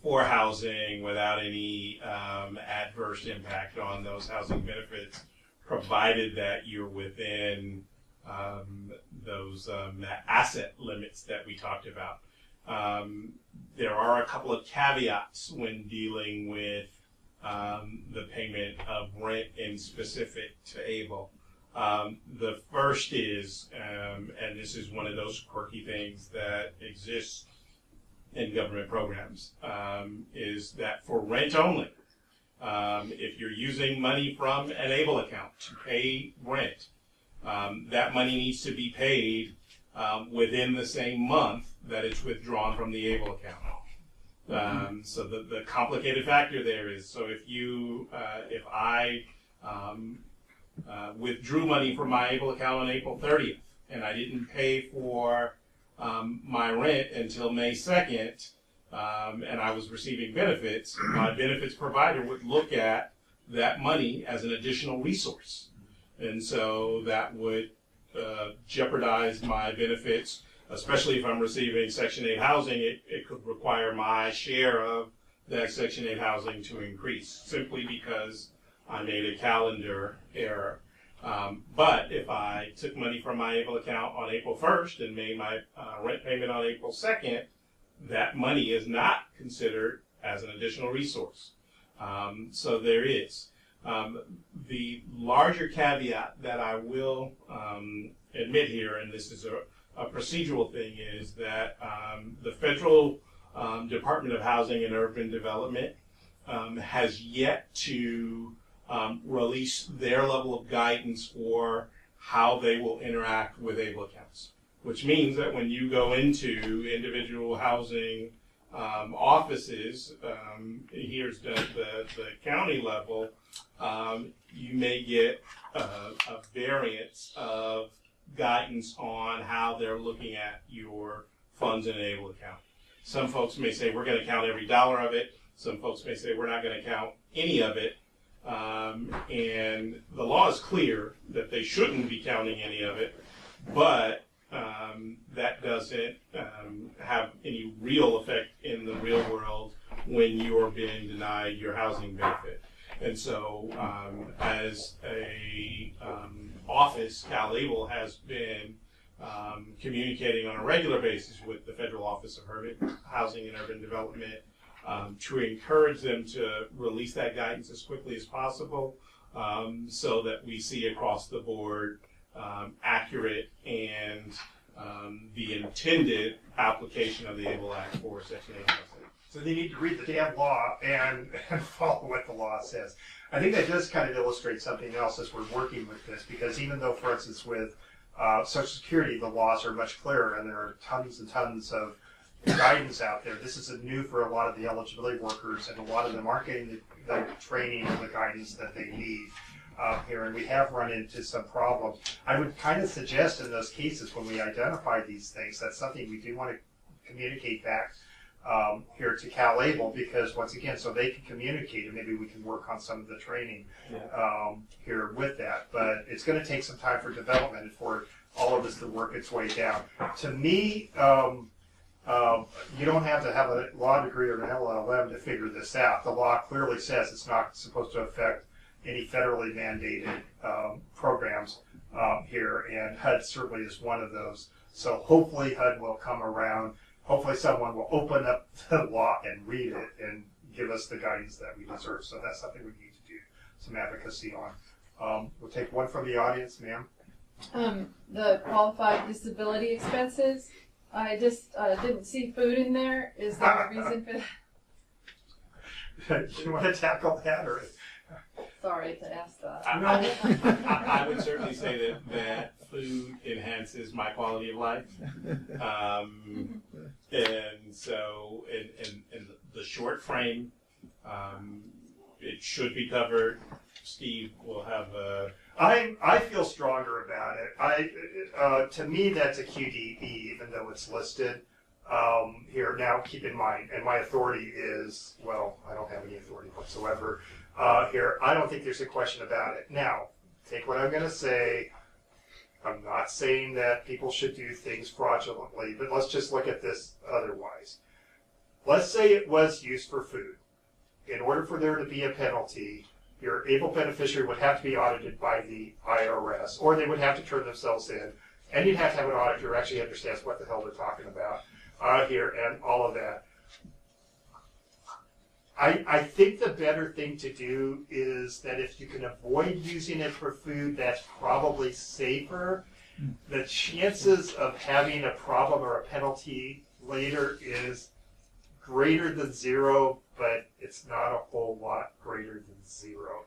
for housing without any adverse impact on those housing benefits, provided that you're within those asset limits that we talked about. There are a couple of caveats when dealing with the payment of rent in specific to ABLE. The first is, and this is one of those quirky things that exists in government programs, is that for rent only, if you're using money from an ABLE account to pay rent, that money needs to be paid within the same month that it's withdrawn from the ABLE account. So the complicated factor there is, so if I withdrew money from my ABLE account on April 30th and I didn't pay for my rent until May 2nd, and I was receiving benefits, my benefits provider would look at that money as an additional resource. And so that would jeopardize my benefits, especially if I'm receiving Section 8 housing. It could require my share of that Section 8 housing to increase simply because I made a calendar error. But if I took money from my ABLE account on April 1st and made my rent payment on April 2nd, that money is not considered as an additional resource. So there is. The larger caveat that I will admit here, and this is a procedural thing, is that the Federal Department of Housing and Urban Development has yet to release their level of guidance for how they will interact with ABLE accounts, which means that when you go into individual housing offices, here's the county level, you may get a variance of guidance on how they're looking at your funds in an ABLE account. Some folks may say we're going to count every dollar of it. Some folks may say we're not going to count any of it. And the law is clear that they shouldn't be counting any of it, but that doesn't have any real effect in the real world when you're being denied your housing benefit. And so as a office, CalABLE has been communicating on a regular basis with the Federal Office of Housing and Urban Development to encourage them to release that guidance as quickly as possible, so that we see across the board accurate and the intended application of the ABLE Act for Section 8 housing. So they need to read the damn law and follow what the law says. I think that does kind of illustrate something else as we're working with this, because even though, for instance, with Social Security, the laws are much clearer and there are tons and tons of guidance out there. This is new for a lot of the eligibility workers, and a lot of them aren't getting the training and the guidance that they need here, and we have run into some problems. I would kind of suggest in those cases when we identify these things, that's something we do want to communicate back here to CalABLE, because once again, so they can communicate and maybe we can work on some of the training here with that. But it's going to take some time for development and for all of this to work its way down. To me, you don't have to have a law degree or an LLM to figure this out. The law clearly says it's not supposed to affect any federally mandated programs here, and HUD certainly is one of those. So hopefully HUD will come around. Hopefully someone will open up the law and read it and give us the guidance that we deserve. So that's something we need to do some advocacy on. We'll take one from the audience, ma'am. The qualified disability expenses. I just didn't see food in there. Is there a reason for that? Do you want to tackle that, or? Sorry to ask that. I would certainly say that food enhances my quality of life. And so in the short frame, it should be covered. Steve will have a... I feel stronger about it. To me, that's a QDE, even though it's listed here. Now, keep in mind, and my authority is, well, I don't have any authority whatsoever here. I don't think there's a question about it. Now, take what I'm going to say. I'm not saying that people should do things fraudulently, but let's just look at this otherwise. Let's say it was used for food. In order for there to be a penalty, your ABLE beneficiary would have to be audited by the IRS, or they would have to turn themselves in, and you'd have to have an auditor who actually understands what the hell they're talking about here and all of that. I think the better thing to do is that if you can avoid using it for food, that's probably safer. The chances of having a problem or a penalty later is greater than zero, but it's not a whole lot greater than zero.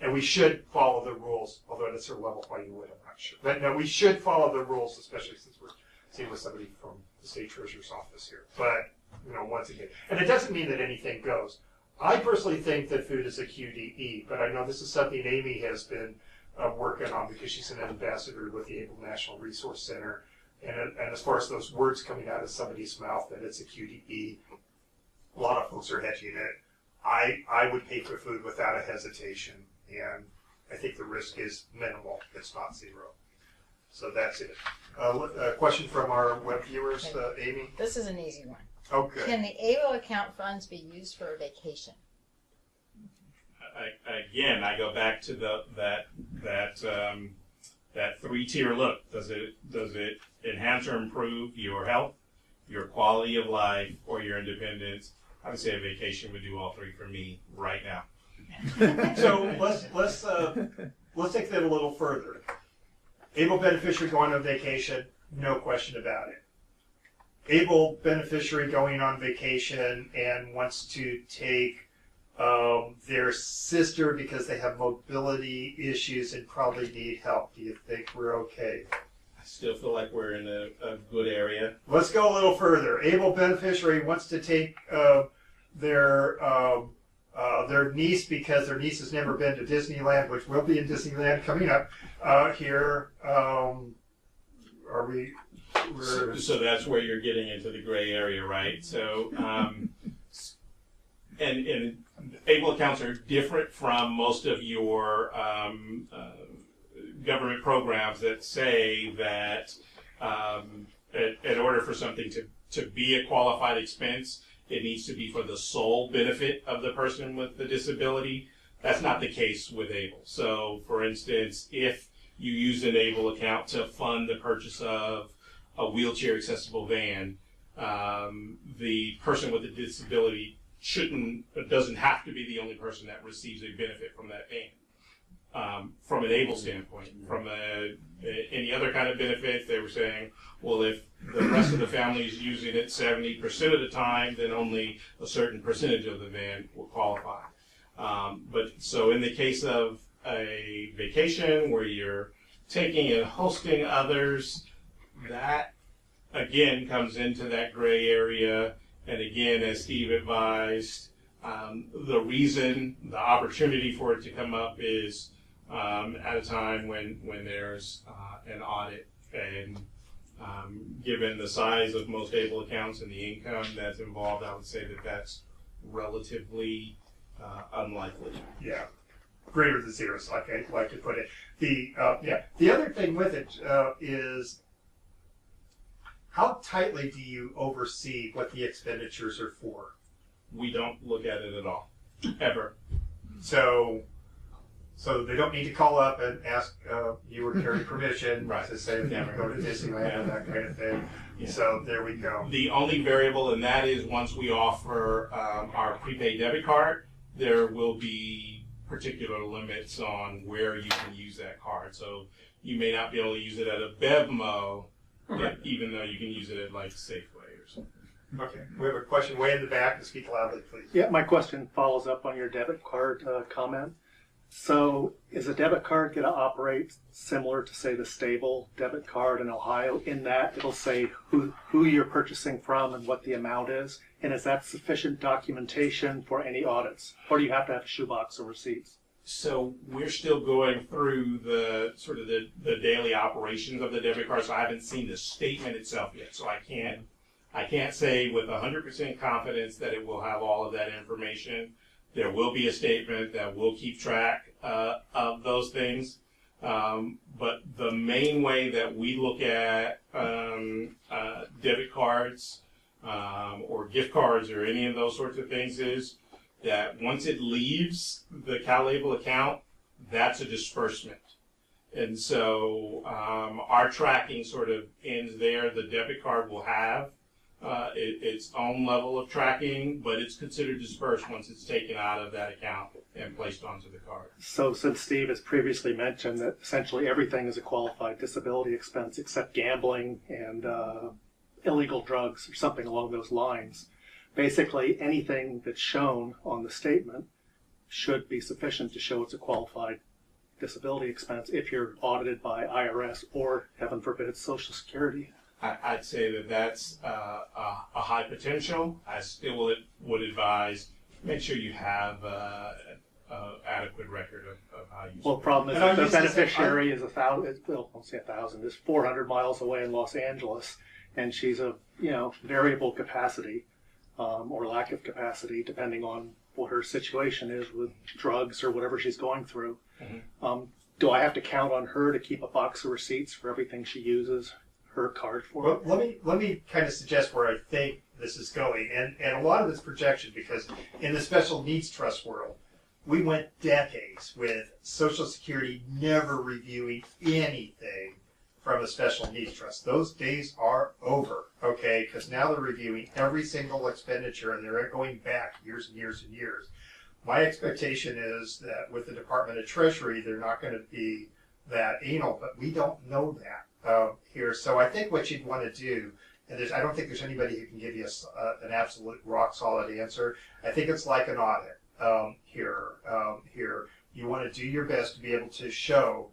And we should follow the rules, although at a certain level why you would, I'm not sure. But no, we should follow the rules, especially since we're seeing with somebody from the state treasurer's office here. But, you know, once again, and it doesn't mean that anything goes. I personally think that food is a QDE, but I know this is something Amy has been working on because she's an ambassador with the ABLE National Resource Center And as far as those words coming out of somebody's mouth that it's a QDE, a lot of folks are hedging it. I would pay for food without a hesitation, and I think the risk is minimal. It's not zero. So that's it. A question from our web viewers, Amy? This is an easy one. Okay. Can the ABLE account funds be used for a vacation? Again, I go back to that three-tier look. Does it enhance or improve your health, your quality of life, or your independence? I would say a vacation would do all three for me right now. So let's take that a little further. ABLE beneficiary going on vacation, no question about it. ABLE beneficiary going on vacation and wants to take their sister because they have mobility issues and probably need help. Do you think we're okay? I still feel like we're in a good area. Let's go a little further. ABLE beneficiary wants to take their niece because their niece has never been to Disneyland, which will be in Disneyland coming up here. Are we? So that's where you're getting into the gray area, right? So, and ABLE accounts are different from most of your government programs that say that in order for something to be a qualified expense, it needs to be for the sole benefit of the person with the disability. That's not the case with ABLE. So, for instance, if you use an ABLE account to fund the purchase of a wheelchair accessible van, the person with the disability doesn't have to be the only person that receives a benefit from that van. From an ABLE standpoint, from any other kind of benefits, they were saying, well, if the rest of the family is using it 70% of the time, then only a certain percentage of the van will qualify. But so in the case of a vacation where you're taking and hosting others, that again comes into that gray area. And again, as Steve advised, the opportunity for it to come up is at a time when there's an audit. And given the size of most ABLE accounts and the income that's involved, I would say that that's relatively unlikely. Yeah, greater than zero, like I like to put it. The other thing with it is how tightly do you oversee what the expenditures are for? We don't look at it at all, ever. So they don't need to call up and ask you or Carrie permission Right. to say that you go to Disneyland and that kind of thing. Yeah. So there we go. The only variable in that is once we offer our prepaid debit card, there will be particular limits on where you can use that card. So you may not be able to use it at a BevMo, even though you can use it at like Safeway or something. Okay, we have a question way in the back. And speak loudly, please. Yeah, my question follows up on your debit card comment. So is a debit card going to operate similar to, say, the Stable debit card in Ohio, in that it'll say who you're purchasing from and what the amount is? And is that sufficient documentation for any audits? Or do you have to have a shoebox of receipts? So we're still going through the sort of the daily operations of the debit card, so I haven't seen the statement itself yet. So I can't say with 100% confidence that it will have all of that information. There will be a statement that will keep track of those things. But the main way that we look at debit cards or gift cards or any of those sorts of things is that once it leaves the CalABLE account, that's a disbursement. And so our tracking sort of ends there. The debit card will have its own level of tracking, but it's considered dispersed once it's taken out of that account and placed onto the card. So since Steve has previously mentioned that essentially everything is a qualified disability expense except gambling and illegal drugs or something along those lines, basically anything that's shown on the statement should be sufficient to show it's a qualified disability expense if you're audited by IRS or, heaven forbid, Social Security. I'd say that that's a high potential. I still would advise make sure you have a adequate record of how you. Well, the problem is And that the I used to say- beneficiary is 1,000. Well, I'll say 1,000. Is 400 miles away in Los Angeles, and she's of variable capacity or lack of capacity, depending on what her situation is with drugs or whatever she's going through. Mm-hmm. Do I have to count on her to keep a box of receipts for everything she uses her card for? Well, let me kind of suggest where I think this is going, and a lot of this projection, because in the special needs trust world, we went decades with Social Security never reviewing anything from a special needs trust. Those days are over, okay? Because now they're reviewing every single expenditure, and they're going back years and years and years. My expectation is that with the Department of Treasury, they're not going to be that anal, but we don't know that here. So I think what you'd want to do, and I don't think there's anybody who can give you an absolute rock solid answer. I think it's like an audit here. You want to do your best to be able to show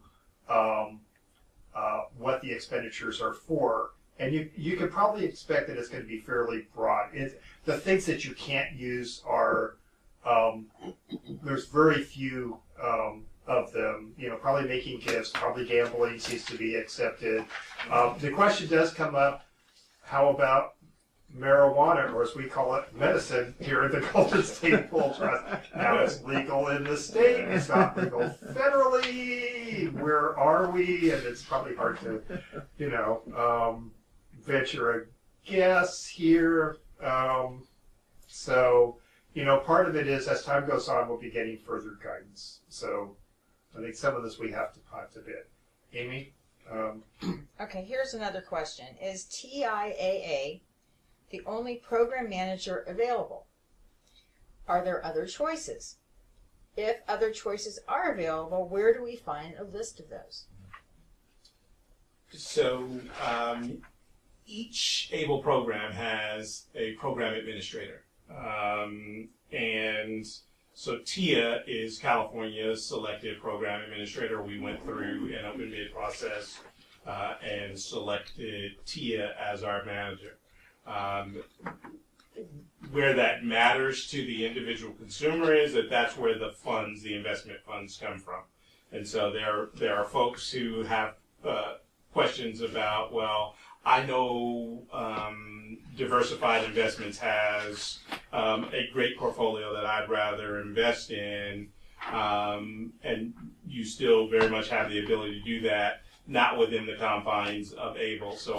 what the expenditures are for. And you could probably expect that it's going to be fairly broad. The things that you can't use are, there's very few of them. Probably making gifts, probably gambling seems to be accepted. The question does come up, how about marijuana, or as we call it, medicine, here at the Golden State Pool Trust? Now it's legal in the state, it's not legal federally. Where are we? And it's probably hard to, venture a guess here. So, part of it is as time goes on, we'll be getting further guidance. So I think some of this we have to punt a bit. Amy? Okay, here's another question. Is TIAA the only program manager available? Are there other choices? If other choices are available, where do we find a list of those? So each ABLE program has a program administrator. And so TIA is California's selected program administrator. We went through an open bid process and selected TIA as our manager. Where that matters to the individual consumer is that's where the investment funds come from. And so there are folks who have questions about, well, I know Diversified Investments has a great portfolio that I'd rather invest in, and you still very much have the ability to do that, not within the confines of ABLE. So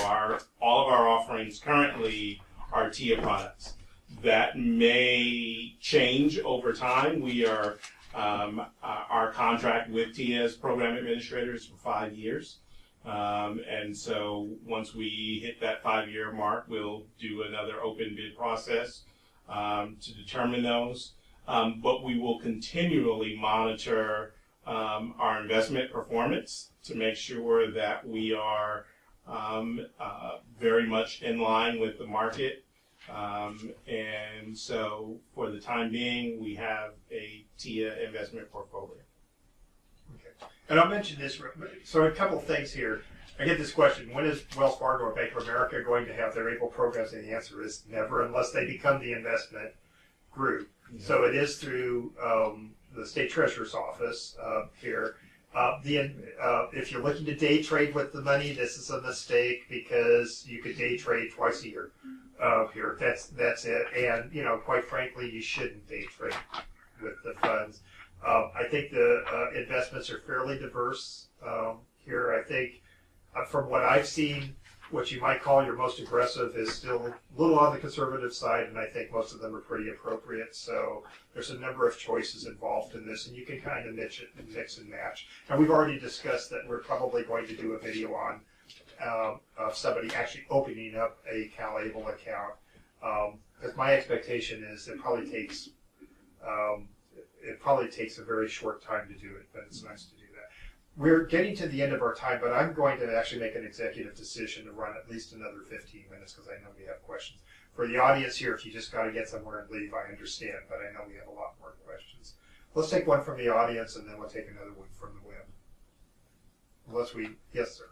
all of our offerings currently are TIA products. That may change over time. We are our contract with TIA's program administrators for 5 years. And so once we hit that 5-year mark, we'll do another open bid process to determine those. But we will continually monitor our investment performance to make sure that we are very much in line with the market. And so for the time being, we have a TIA investment portfolio. And I'll mention this, so a couple of things here. I get this question, when is Wells Fargo or Bank of America going to have their ABLE programs? And the answer is never, unless they become the investment group. Mm-hmm. So it is through the State Treasurer's Office here. If you're looking to day trade with the money, this is a mistake, because you could day trade twice a year here. That's it. And, quite frankly, you shouldn't day trade with the funds. I think the investments are fairly diverse here. I think from what I've seen, what you might call your most aggressive is still a little on the conservative side, and I think most of them are pretty appropriate. So there's a number of choices involved in this, and you can kind of mix and match. And we've already discussed that we're probably going to do a video on of somebody actually opening up a CalABLE account. Because my expectation is it probably takes a very short time to do it, but it's nice to do that. We're getting to the end of our time, but I'm going to actually make an executive decision to run at least another 15 minutes, because I know we have questions. For the audience here, if you just got to get somewhere and leave, I understand, but I know we have a lot more questions. Let's take one from the audience, and then we'll take another one from the web. Yes, sir.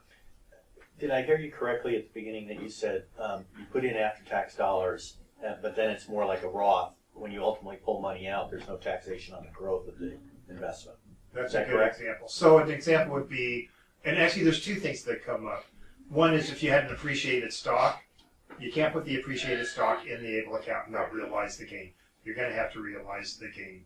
Did I hear you correctly at the beginning that you said you put in after-tax dollars, but then it's more like a Roth? When you ultimately pull money out, there's no taxation on the growth of the investment. That's Is a that good correct? example. So an example would be, and actually there's two things that come up. One is if you had an appreciated stock, you can't put the appreciated stock in the ABLE account and not realize the gain. You're going to have to realize the gain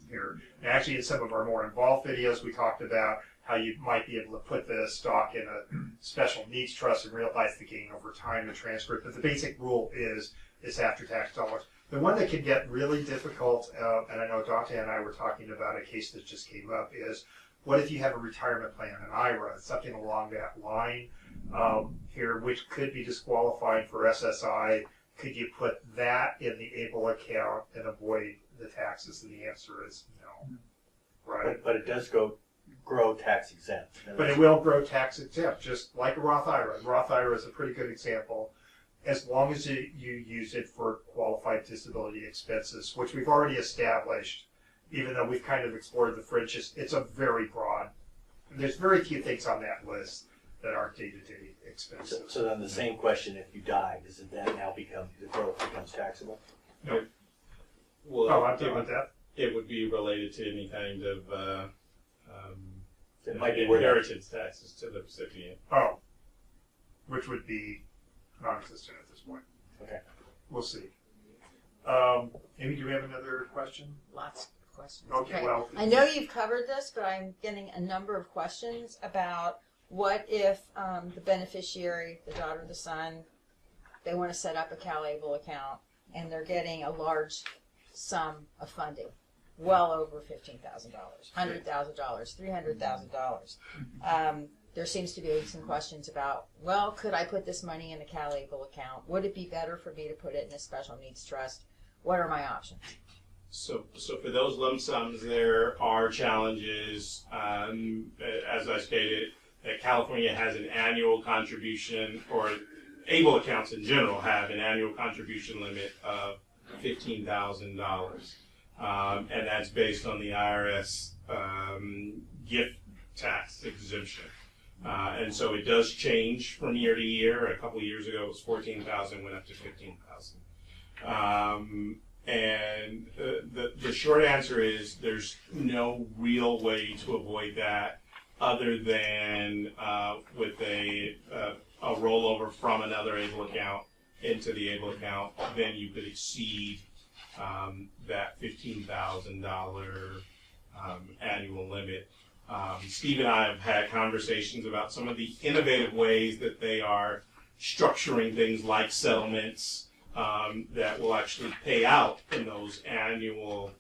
here. And actually in some of our more involved videos, we talked about how you might be able to put the stock in a special needs trust and realize the gain over time and transfer it. But the basic rule is it's after-tax dollars. The one that can get really difficult, and I know Dante and I were talking about a case that just came up, is what if you have a retirement plan, an IRA, something along that line here, which could be disqualified for SSI. Could you put that in the ABLE account and avoid the taxes? And the answer is no, right? But it does grow tax exempt. But it will grow tax exempt, just like a Roth IRA. Roth IRA is a pretty good example, as long as you use it for qualified disability expenses, which we've already established, even though we've kind of explored the fringes. It's a very broad, there's very few things on that list that aren't day-to-day expenses. So then the same question, if you die, does it then now become, the growth becomes taxable? No. Well, Oh, I'm done with that. it would be related to any kind of It might be worth it. inheritance taxes to the recipient. Oh, which would be non-existent at this point. Okay. We'll see. Amy, do we have another question? Lots of questions. Okay, well, I know you've covered this, but I'm getting a number of questions about what if the beneficiary, the daughter, the son, they want to set up a CalABLE account and they're getting a large sum of funding, well over $15,000, $100,000, $300,000. There seems to be some questions about, well, could I put this money in a CalABLE account? Would it be better for me to put it in a special needs trust? What are my options? So for those lump sums, there are challenges. As I stated, that California has an annual contribution, or ABLE accounts in general have an annual contribution limit of $15,000, and that's based on the IRS gift tax exemption. And so it does change from year to year. A couple of years ago, it was $14,000, went up to $15,000. And the short answer is there's no real way to avoid that other than with a rollover from another ABLE account into the ABLE account. Then you could exceed that $15,000 annual limit. Steve and I have had conversations about some of the innovative ways that they are structuring things like settlements that will actually pay out in those annual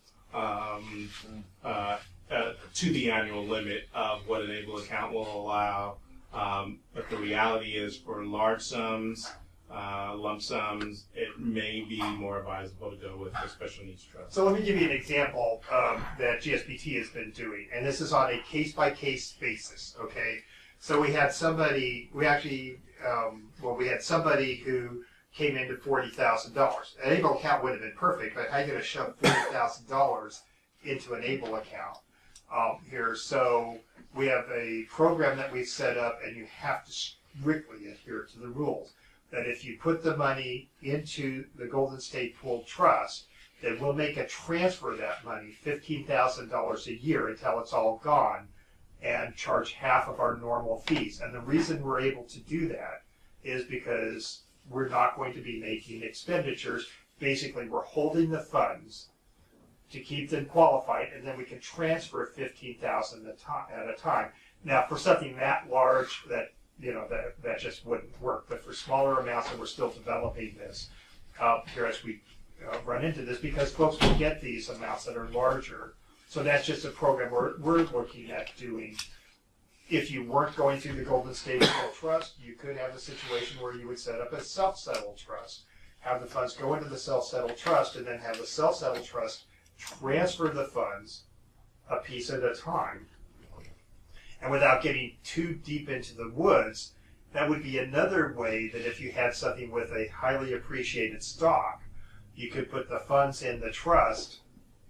to the annual limit of what an ABLE account will allow. But the reality is, for large sums, lump sums, it may be more advisable to go with a special needs trust. so let me give you an example that GSBT has been doing, and this is on a case-by-case basis, okay? So we had somebody, we had somebody who came into $40,000. An ABLE account would have been perfect, but how are you going to shove $40,000 into an ABLE account here? So we have a program that we've set up, and you have to strictly adhere to the rules. That if you put the money into the Golden State Pool Trust, then we'll make a transfer of that money, $15,000 a year until it's all gone, and charge half of our normal fees. And the reason we're able to do that is because we're not going to be making expenditures. Basically, we're holding the funds to keep them qualified, and then we can transfer $15,000 at a time. Now, for something that large, that that just wouldn't work. But for smaller amounts, and we're still developing this here as we run into this, because folks will get these amounts that are larger. So that's just a program we're looking at doing. If you weren't going through the Golden State Pool Trust, you could have a situation where you would set up a self-settled trust, have the funds go into the self-settled trust, and then have the self-settled trust transfer the funds a piece at a time. And without getting too deep into the woods, that would be another way that if you had something with a highly appreciated stock, you could put the funds in the trust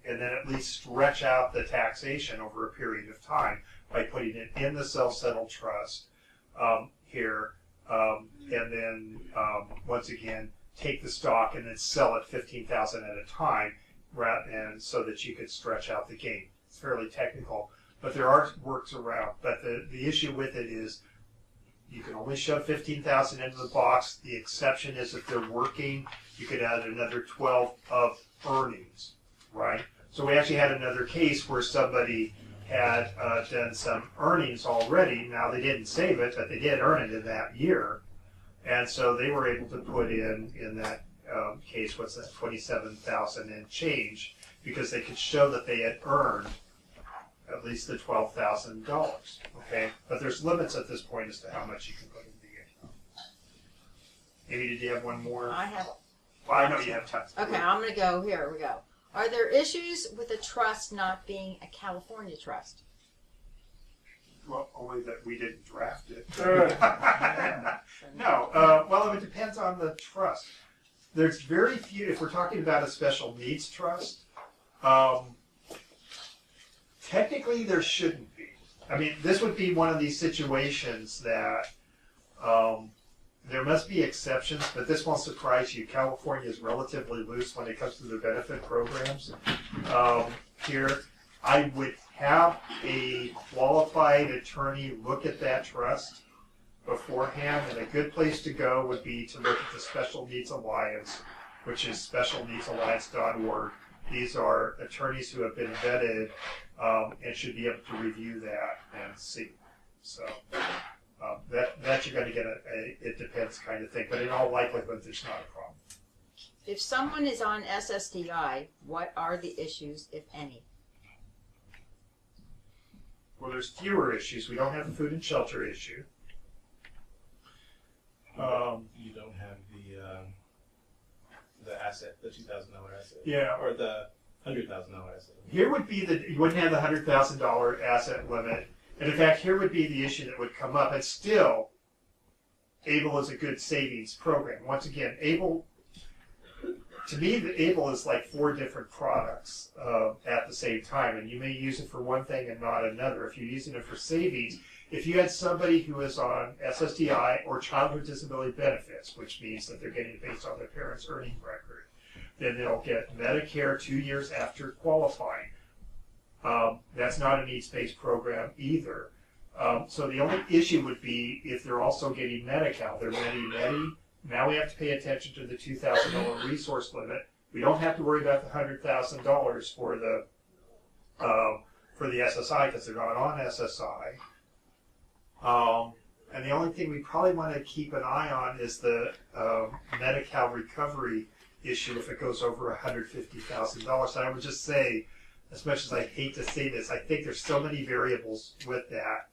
and then at least stretch out the taxation over a period of time by putting it in the self-settled trust here, and then once again take the stock and then sell it $15,000 at a time, and so that you could stretch out the gain. it's fairly technical, but there are works around. But the issue with it is you can only shove 15,000 into the box. The exception is if they're working, you could add another 12 of earnings, right? So we actually had another case where somebody had done some earnings already. Now they didn't save it, but they did earn it in that year. And so they were able to put in that case, what's that, 27,000 and change, because they could show that they had earned at least the $12,000, okay? But there's limits at this point as to how much you can put in the account. Amy, did you have one more? I have. Well, I know you have tons. Okay, I'm going to go. Here we go. Are there issues with a trust not being a California trust? Well, only that we didn't draft it. No, well, it depends on the trust. There's very few, if we're talking about a special needs trust, technically there shouldn't be. I mean, this would be one of these situations that there must be exceptions, but this won't surprise you. California is relatively loose when it comes to the benefit programs. Here, I would have a qualified attorney look at that trust beforehand, and a good place to go would be to look at the Special Needs Alliance, which is specialneedsalliance.org. These are attorneys who have been vetted and should be able to review that and see. So that you're going to get it depends kind of thing, but in all likelihood, there's not a problem. If someone is on SSDI, what are the issues, if any? Well, there's fewer issues. We don't have the food and shelter issue. You don't have the asset, the $2,000 asset. Yeah. Or the $100,000 asset. Here would be you wouldn't have the $100,000 asset limit. And in fact, here would be the issue that would come up. And still, ABLE is a good savings program. Once again, ABLE, to me, ABLE is like 4 different products at the same time. And you may use it for one thing and not another. If you're using it for savings, if you had somebody who is on SSDI or childhood disability benefits, which means that they're getting it based on their parents' earning record, then they'll get Medicare 2 years after qualifying. That's not a needs-based program either. So the only issue would be if they're also getting Medi-Cal. They're Medi-Medi. Now we have to pay attention to the $2,000 resource limit. We don't have to worry about the $100,000 for the SSI because they're not on SSI. And the only thing we probably want to keep an eye on is the Medi-Cal recovery issue if it goes over $150,000. And I would just say, as much as I hate to say this, I think there's so many variables with that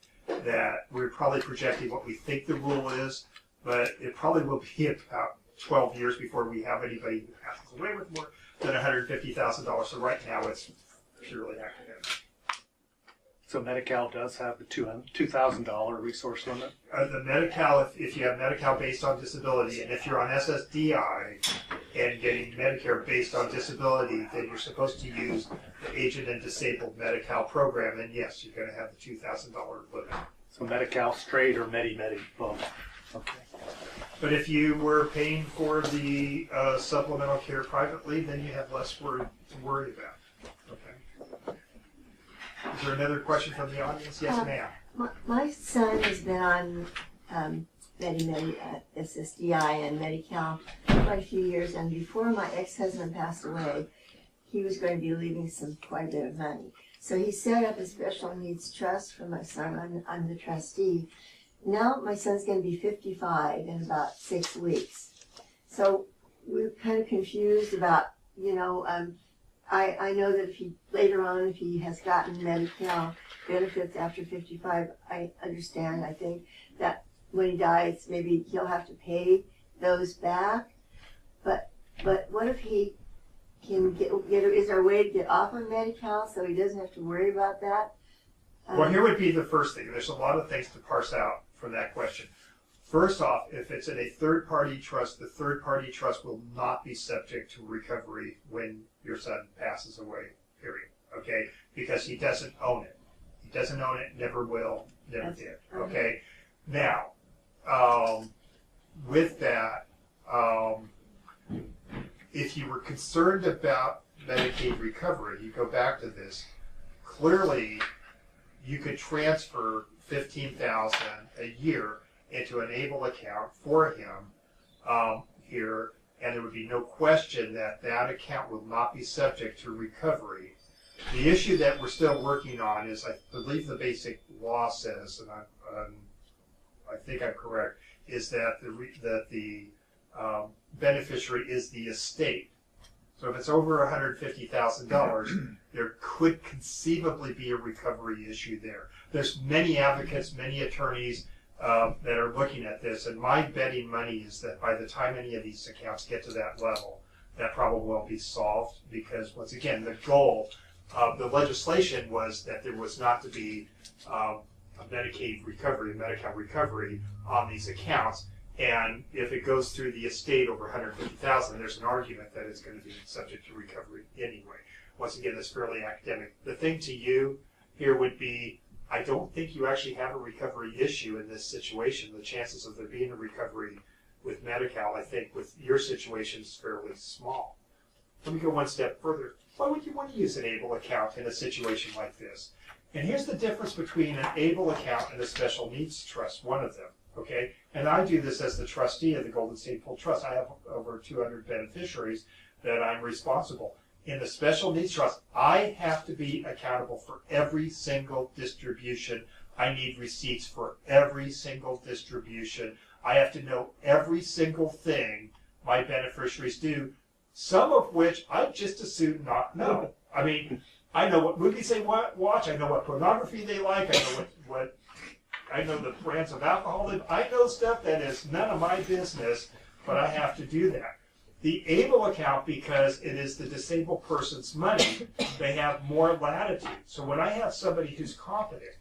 we're probably projecting what we think the rule is, but it probably will be about 12 years before we have anybody who passes away with more than $150,000. So right now it's purely academic. So Medi-Cal does have the $2,000 resource limit? The Medi-Cal, if you have Medi-Cal based on disability, and if you're on SSDI and getting Medicare based on disability, then you're supposed to use the Aged and Disabled Medi-Cal program, and yes, you're going to have the $2,000 limit. So Medi-Cal straight or Medi-Medi both? Okay. But if you were paying for the supplemental care privately, then you have less to worry about. Okay. Is there another question from the audience? Yes, ma'am. My son has been on Medi-Medi, SSDI, and Medi-Cal for quite a few years, and before my ex-husband passed away, he was going to be leaving quite a bit of money. So he set up a special needs trust for my son. I'm the trustee. Now my son's going to be 55 in about 6 weeks. So we're kind of confused about, I know that if later on, if he has gotten Medi-Cal benefits after 55, I understand. I think that when he dies, maybe he'll have to pay those back. But what if he can is there a way to get off of Medi-Cal so he doesn't have to worry about that? Well, here would be the first thing. There's a lot of things to parse out from that question. First off, if it's in a third-party trust, the third-party trust will not be subject to recovery when your son passes away, period, okay? Because he doesn't own it. He doesn't own it, never will, never did, okay? Now, with that, if you were concerned about Medicaid recovery, you go back to this, clearly you could transfer $15,000 a year into an ABLE account for him here, and there would be no question that that account will not be subject to recovery. The issue that we're still working on is, I believe the basic law says, and I think I'm correct, is that the beneficiary is the estate. So if it's over $150,000, there could conceivably be a recovery issue there. There's many advocates, many attorneys that are looking at this, and my betting money is that by the time any of these accounts get to that level, that problem will be solved, because once again, the goal of the legislation was that there was not to be a Medicaid recovery, Medi-Cal recovery on these accounts, and if it goes through the estate over $150,000, there's an argument that it's going to be subject to recovery anyway. Once again, that's fairly academic. The thing to you here would be, I don't think you actually have a recovery issue in this situation. The chances of there being a recovery with Medi-Cal, I think, with your situation is fairly small. Let me go one step further. Why would you want to use an ABLE account in a situation like this? And here's the difference between an ABLE account and a special needs trust, one of them, okay? And I do this as the trustee of the Golden State Pool Trust. I have over 200 beneficiaries that I'm responsible. In the special needs trust, I have to be accountable for every single distribution. I need receipts for every single distribution. I have to know every single thing my beneficiaries do, some of which I just as soon not know. I mean, I know what movies they watch. I know what pornography they like. I know what I know the brands of alcohol. I know stuff that is none of my business, but I have to do that. The ABLE account, because it is the disabled person's money, they have more latitude. So when I have somebody who's competent,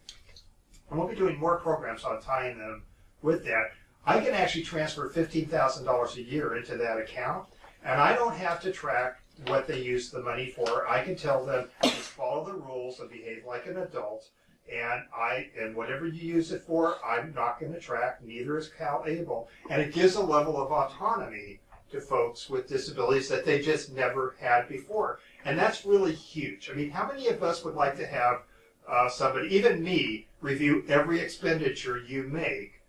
and we'll be doing more programs on tying them with that, I can actually transfer $15,000 a year into that account, and I don't have to track what they use the money for. I can tell them, just follow the rules and behave like an adult, and whatever you use it for, I'm not going to track, neither is CalABLE. And it gives a level of autonomy to folks with disabilities that they just never had before. And that's really huge. I mean, how many of us would like to have somebody, even me, review every expenditure you make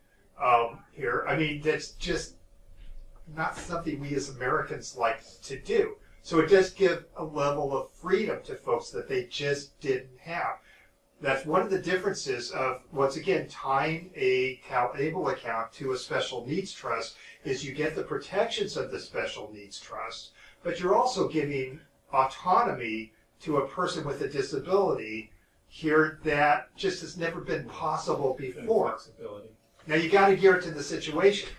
here? I mean, that's just not something we as Americans like to do. So it does give a level of freedom to folks that they just didn't have. That's one of the differences of, once again, tying a CalABLE account to a special needs trust is you get the protections of the special needs trust, but you're also giving autonomy to a person with a disability here that just has never been possible before. Now you got to gear it to the situation,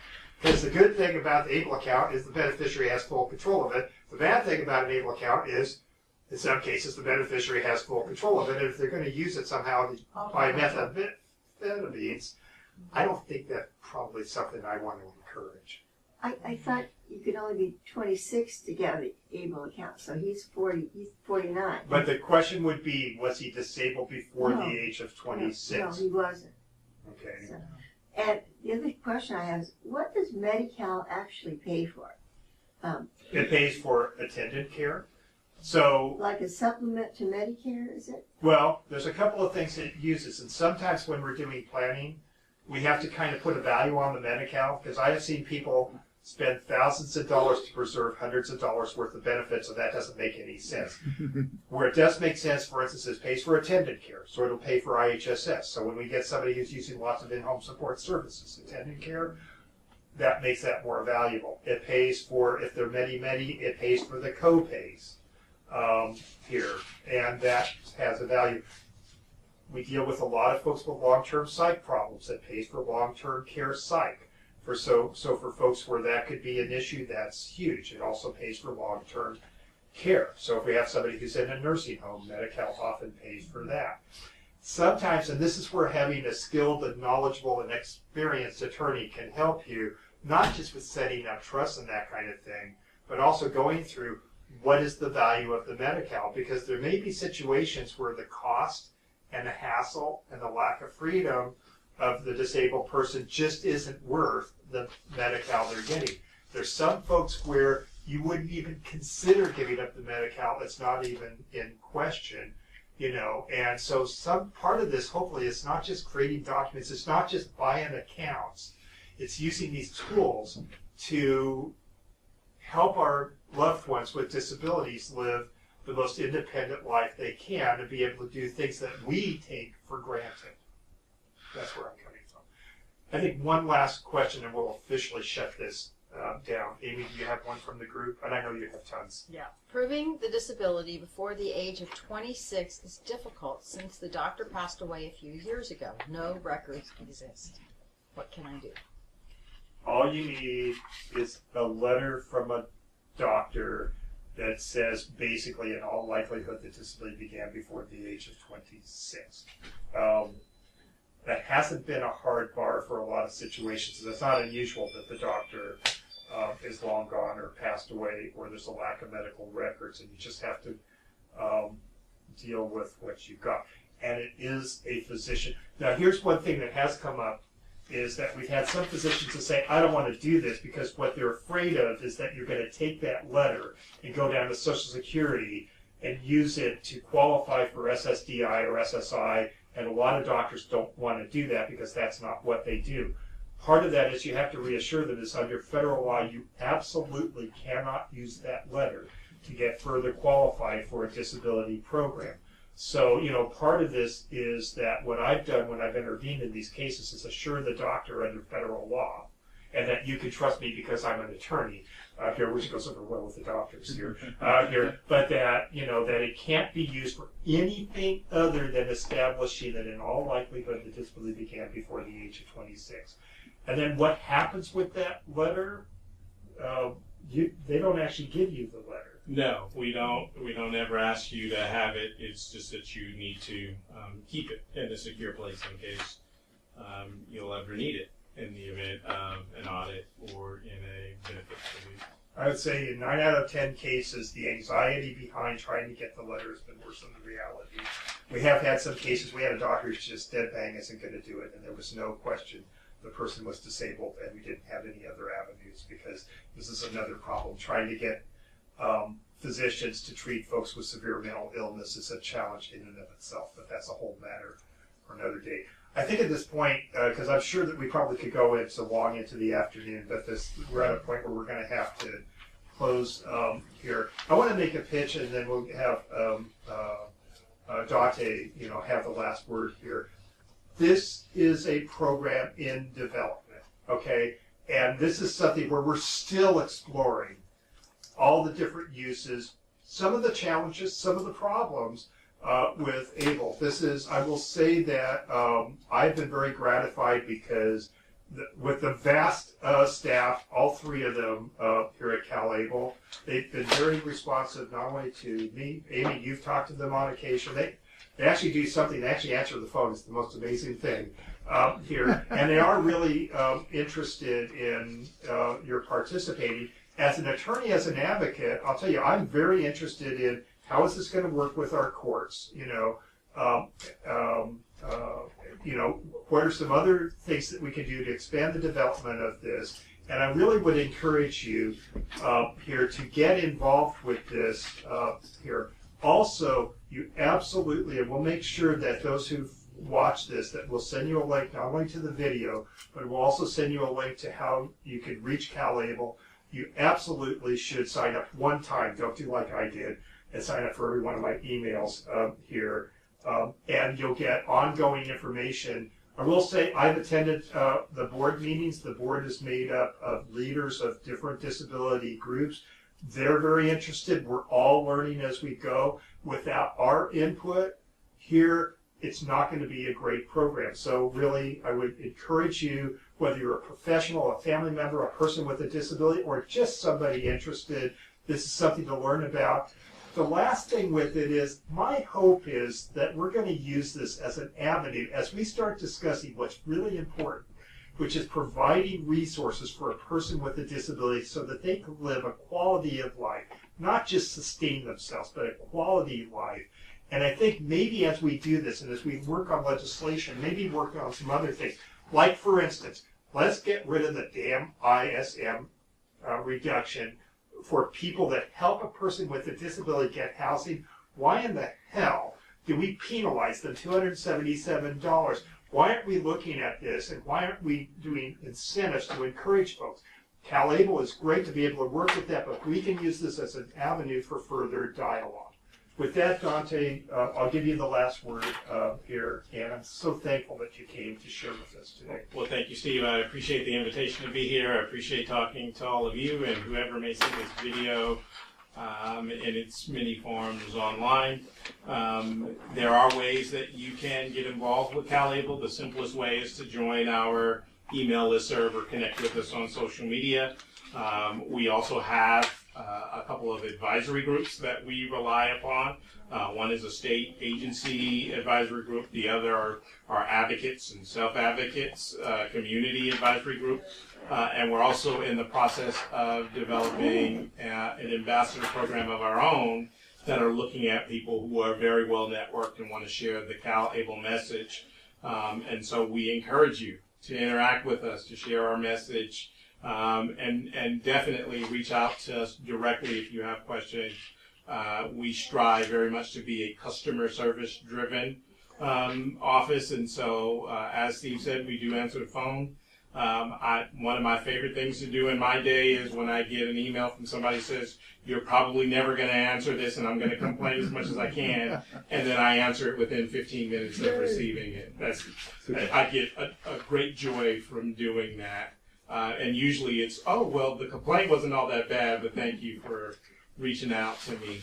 because the good thing about the ABLE account is the beneficiary has full control of it. The bad thing about an ABLE account is, in some cases, the beneficiary has full control of it, and if they're going to use it somehow to buy methamphetamines, I don't think that's probably something I want to encourage. I thought you could only be 26 to get an ABLE account, so he's 40. He's 49. But the question would be, was he disabled before No. the age of 26? No, he wasn't. Okay. So, and the other question I have is, what does Medi-Cal actually pay for? It pays for attendant care. So, Like a supplement to Medicare, is it? well, there's a couple of things it uses, and sometimes when we're doing planning, we have to kind of put a value on the Medi-Cal, because I have seen people spend thousands of dollars to preserve hundreds of dollars worth of benefits, so that doesn't make any sense. Where it does make sense, for instance, is pays for attendant care, so it'll pay for IHSS. So when we get somebody who's using lots of in-home support services, attendant care, that makes that more valuable. It pays for, if they're Medi-Medi, it pays for the co-pays here, and that has a value. We deal with a lot of folks with long-term psych problems. That pays for long-term care psych. So for folks where that could be an issue, that's huge. It also pays for long-term care. So if we have somebody who's in a nursing home, Medi-Cal often pays for that. Sometimes, and this is where having a skilled and knowledgeable and experienced attorney can help you, not just with setting up trusts and that kind of thing, but also going through what is the value of the Medi-Cal, because there may be situations where the cost and the hassle and the lack of freedom of the disabled person just isn't worth the Medi-Cal they're getting. There's some folks where you wouldn't even consider giving up the Medi-Cal. It's not even in question. you know. And so some part of this, hopefully, it's not just creating documents, it's not just buying accounts, it's using these tools to help our loved ones with disabilities live the most independent life they can and be able to do things that we take for granted. That's where I'm coming from. I think one last question and we'll officially shut this down. Amy, do you have one from the group? And I know you have tons. Yeah. Proving the disability before the age of 26 is difficult since the doctor passed away a few years ago. No records exist. What can I do? All you need is a letter from a doctor that says basically in all likelihood the disability began before the age of 26. That hasn't been a hard bar for a lot of situations. It's not unusual that the doctor is long gone or passed away or there's a lack of medical records and you just have to deal with what you've got. And it is a physician. Now here's one thing that has come up is that we've had some physicians that say, I don't want to do this because what they're afraid of is that you're going to take that letter and go down to Social Security and use it to qualify for SSDI or SSI, and a lot of doctors don't want to do that because that's not what they do. Part of that is you have to reassure them is under federal law you absolutely cannot use that letter to get further qualified for a disability program. So, you know, part of this is that what I've done when I've intervened in these cases is assure the doctor under federal law, and that you can trust me because I'm an attorney here, which goes over well with the doctors here, but that, you know, that it can't be used for anything other than establishing that in all likelihood the disability began before the age of 26. And then what happens with that letter, they don't actually give you the letter. No, we don't ever ask you to have it. It's just that you need to keep it in a secure place in case you'll ever need it in the event of an audit or in a benefits release. I would say in 9 out of 10 cases, the anxiety behind trying to get the letter has been worse than the reality. We have had some cases, we had a doctor who's just dead bang isn't going to do it, and there was no question the person was disabled, and we didn't have any other avenues because this is another problem. Trying to get physicians to treat folks with severe mental illness is a challenge in and of itself, but that's a whole matter for another day. I think at this point, because I'm sure that we probably could go into long into the afternoon, but we're at a point where we're going to have to close here. I want to make a pitch, and then we'll have Dante, you know, have the last word here. This is a program in development, okay, and this is something where we're still exploring all the different uses, some of the challenges, some of the problems with ABLE. This is, I will say that I've been very gratified because with the vast staff, all three of them here at CalABLE, they've been very responsive not only to me, Amy, you've talked to them on occasion. They actually do something, they actually answer the phone. It's the most amazing thing here. And they are really interested in your participating. As an attorney, as an advocate, I'll tell you, I'm very interested in how is this going to work with our courts. You know, what are some other things that we can do to expand the development of this? And I really would encourage you here to get involved with this here. Also, you absolutely, and we'll make sure that those who've watched this, that we'll send you a link not only to the video, but we'll also send you a link to how you can reach CalABLE. You absolutely should sign up one time. Don't do like I did and sign up for every one of my emails here. And you'll get ongoing information. I will say I've attended the board meetings. The board is made up of leaders of different disability groups. They're very interested. We're all learning as we go. Without our input here, it's not going to be a great program. So really, I would encourage you, whether you're a professional, a family member, a person with a disability, or just somebody interested, this is something to learn about. The last thing with it is, my hope is that we're going to use this as an avenue as we start discussing what's really important, which is providing resources for a person with a disability so that they can live a quality of life, not just sustain themselves, but a quality life. And I think maybe as we do this, and as we work on legislation, maybe work on some other things, like for instance, let's get rid of the damn ISM reduction for people that help a person with a disability get housing. Why in the hell do we penalize them $277? Why aren't we looking at this, and why aren't we doing incentives to encourage folks? CalABLE is great to be able to work with that, but we can use this as an avenue for further dialogue. With that, Dante, I'll give you the last word here, and I'm so thankful that you came to share with us today. Well, thank you, Steve. I appreciate the invitation to be here. I appreciate talking to all of you and whoever may see this video in its many forms online. There are ways that you can get involved with CalABLE. The simplest way is to join our email listserv or connect with us on social media. We also have a couple of advisory groups that we rely upon. One is a state agency advisory group. The other are advocates and self-advocates, community advisory group. And we're also in the process of developing an ambassador program of our own that are looking at people who are very well networked and want to share the CalABLE message. And so we encourage you to interact with us, to share our message, and definitely reach out to us directly if you have questions. We strive very much to be a customer service driven office, and so as Steve said, we do answer the phone. One of my favorite things to do in my day is when I get an email from somebody who says, you're probably never going to answer this and I'm going to complain as much as I can, and then I answer it within 15 minutes of receiving it. I get a great joy from doing that. And usually it's, oh, well, the complaint wasn't all that bad, but thank you for reaching out to me.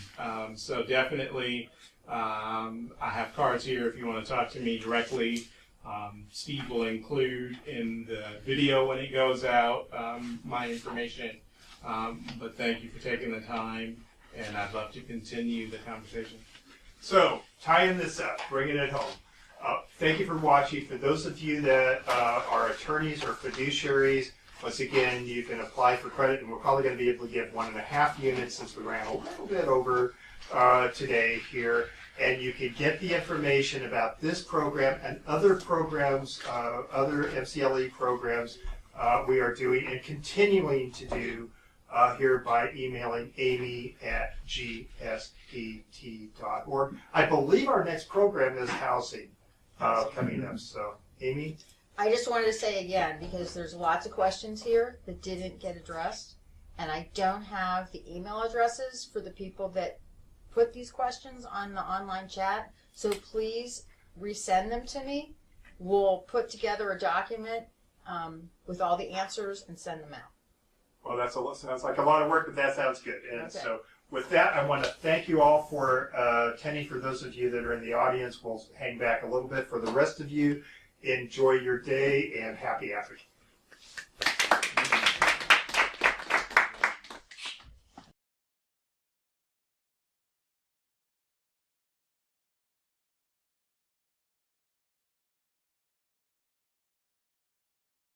So definitely, I have cards here if you want to talk to me directly. Steve will include in the video when it goes out my information. But thank you for taking the time, and I'd love to continue the conversation. So, tying this up, bringing it home. Thank you for watching. For those of you that are attorneys or fiduciaries, once again, you can apply for credit, and we're probably going to be able to give 1.5 units since we ran a little bit over today here. And you can get the information about this program and other programs, other MCLE programs we are doing and continuing to do here by emailing amy@gspt.org. I believe our next program is housing coming up. So, Amy? I just wanted to say again, because there's lots of questions here that didn't get addressed, and I don't have the email addresses for the people that put these questions on the online chat, so please resend them to me. We'll put together a document with all the answers and send them out. Well, sounds like a lot of work, but that sounds good. And okay. So with that, I want to thank you all for attending. For those of you that are in the audience, we'll hang back a little bit. For the rest of you, enjoy your day and happy advocacy.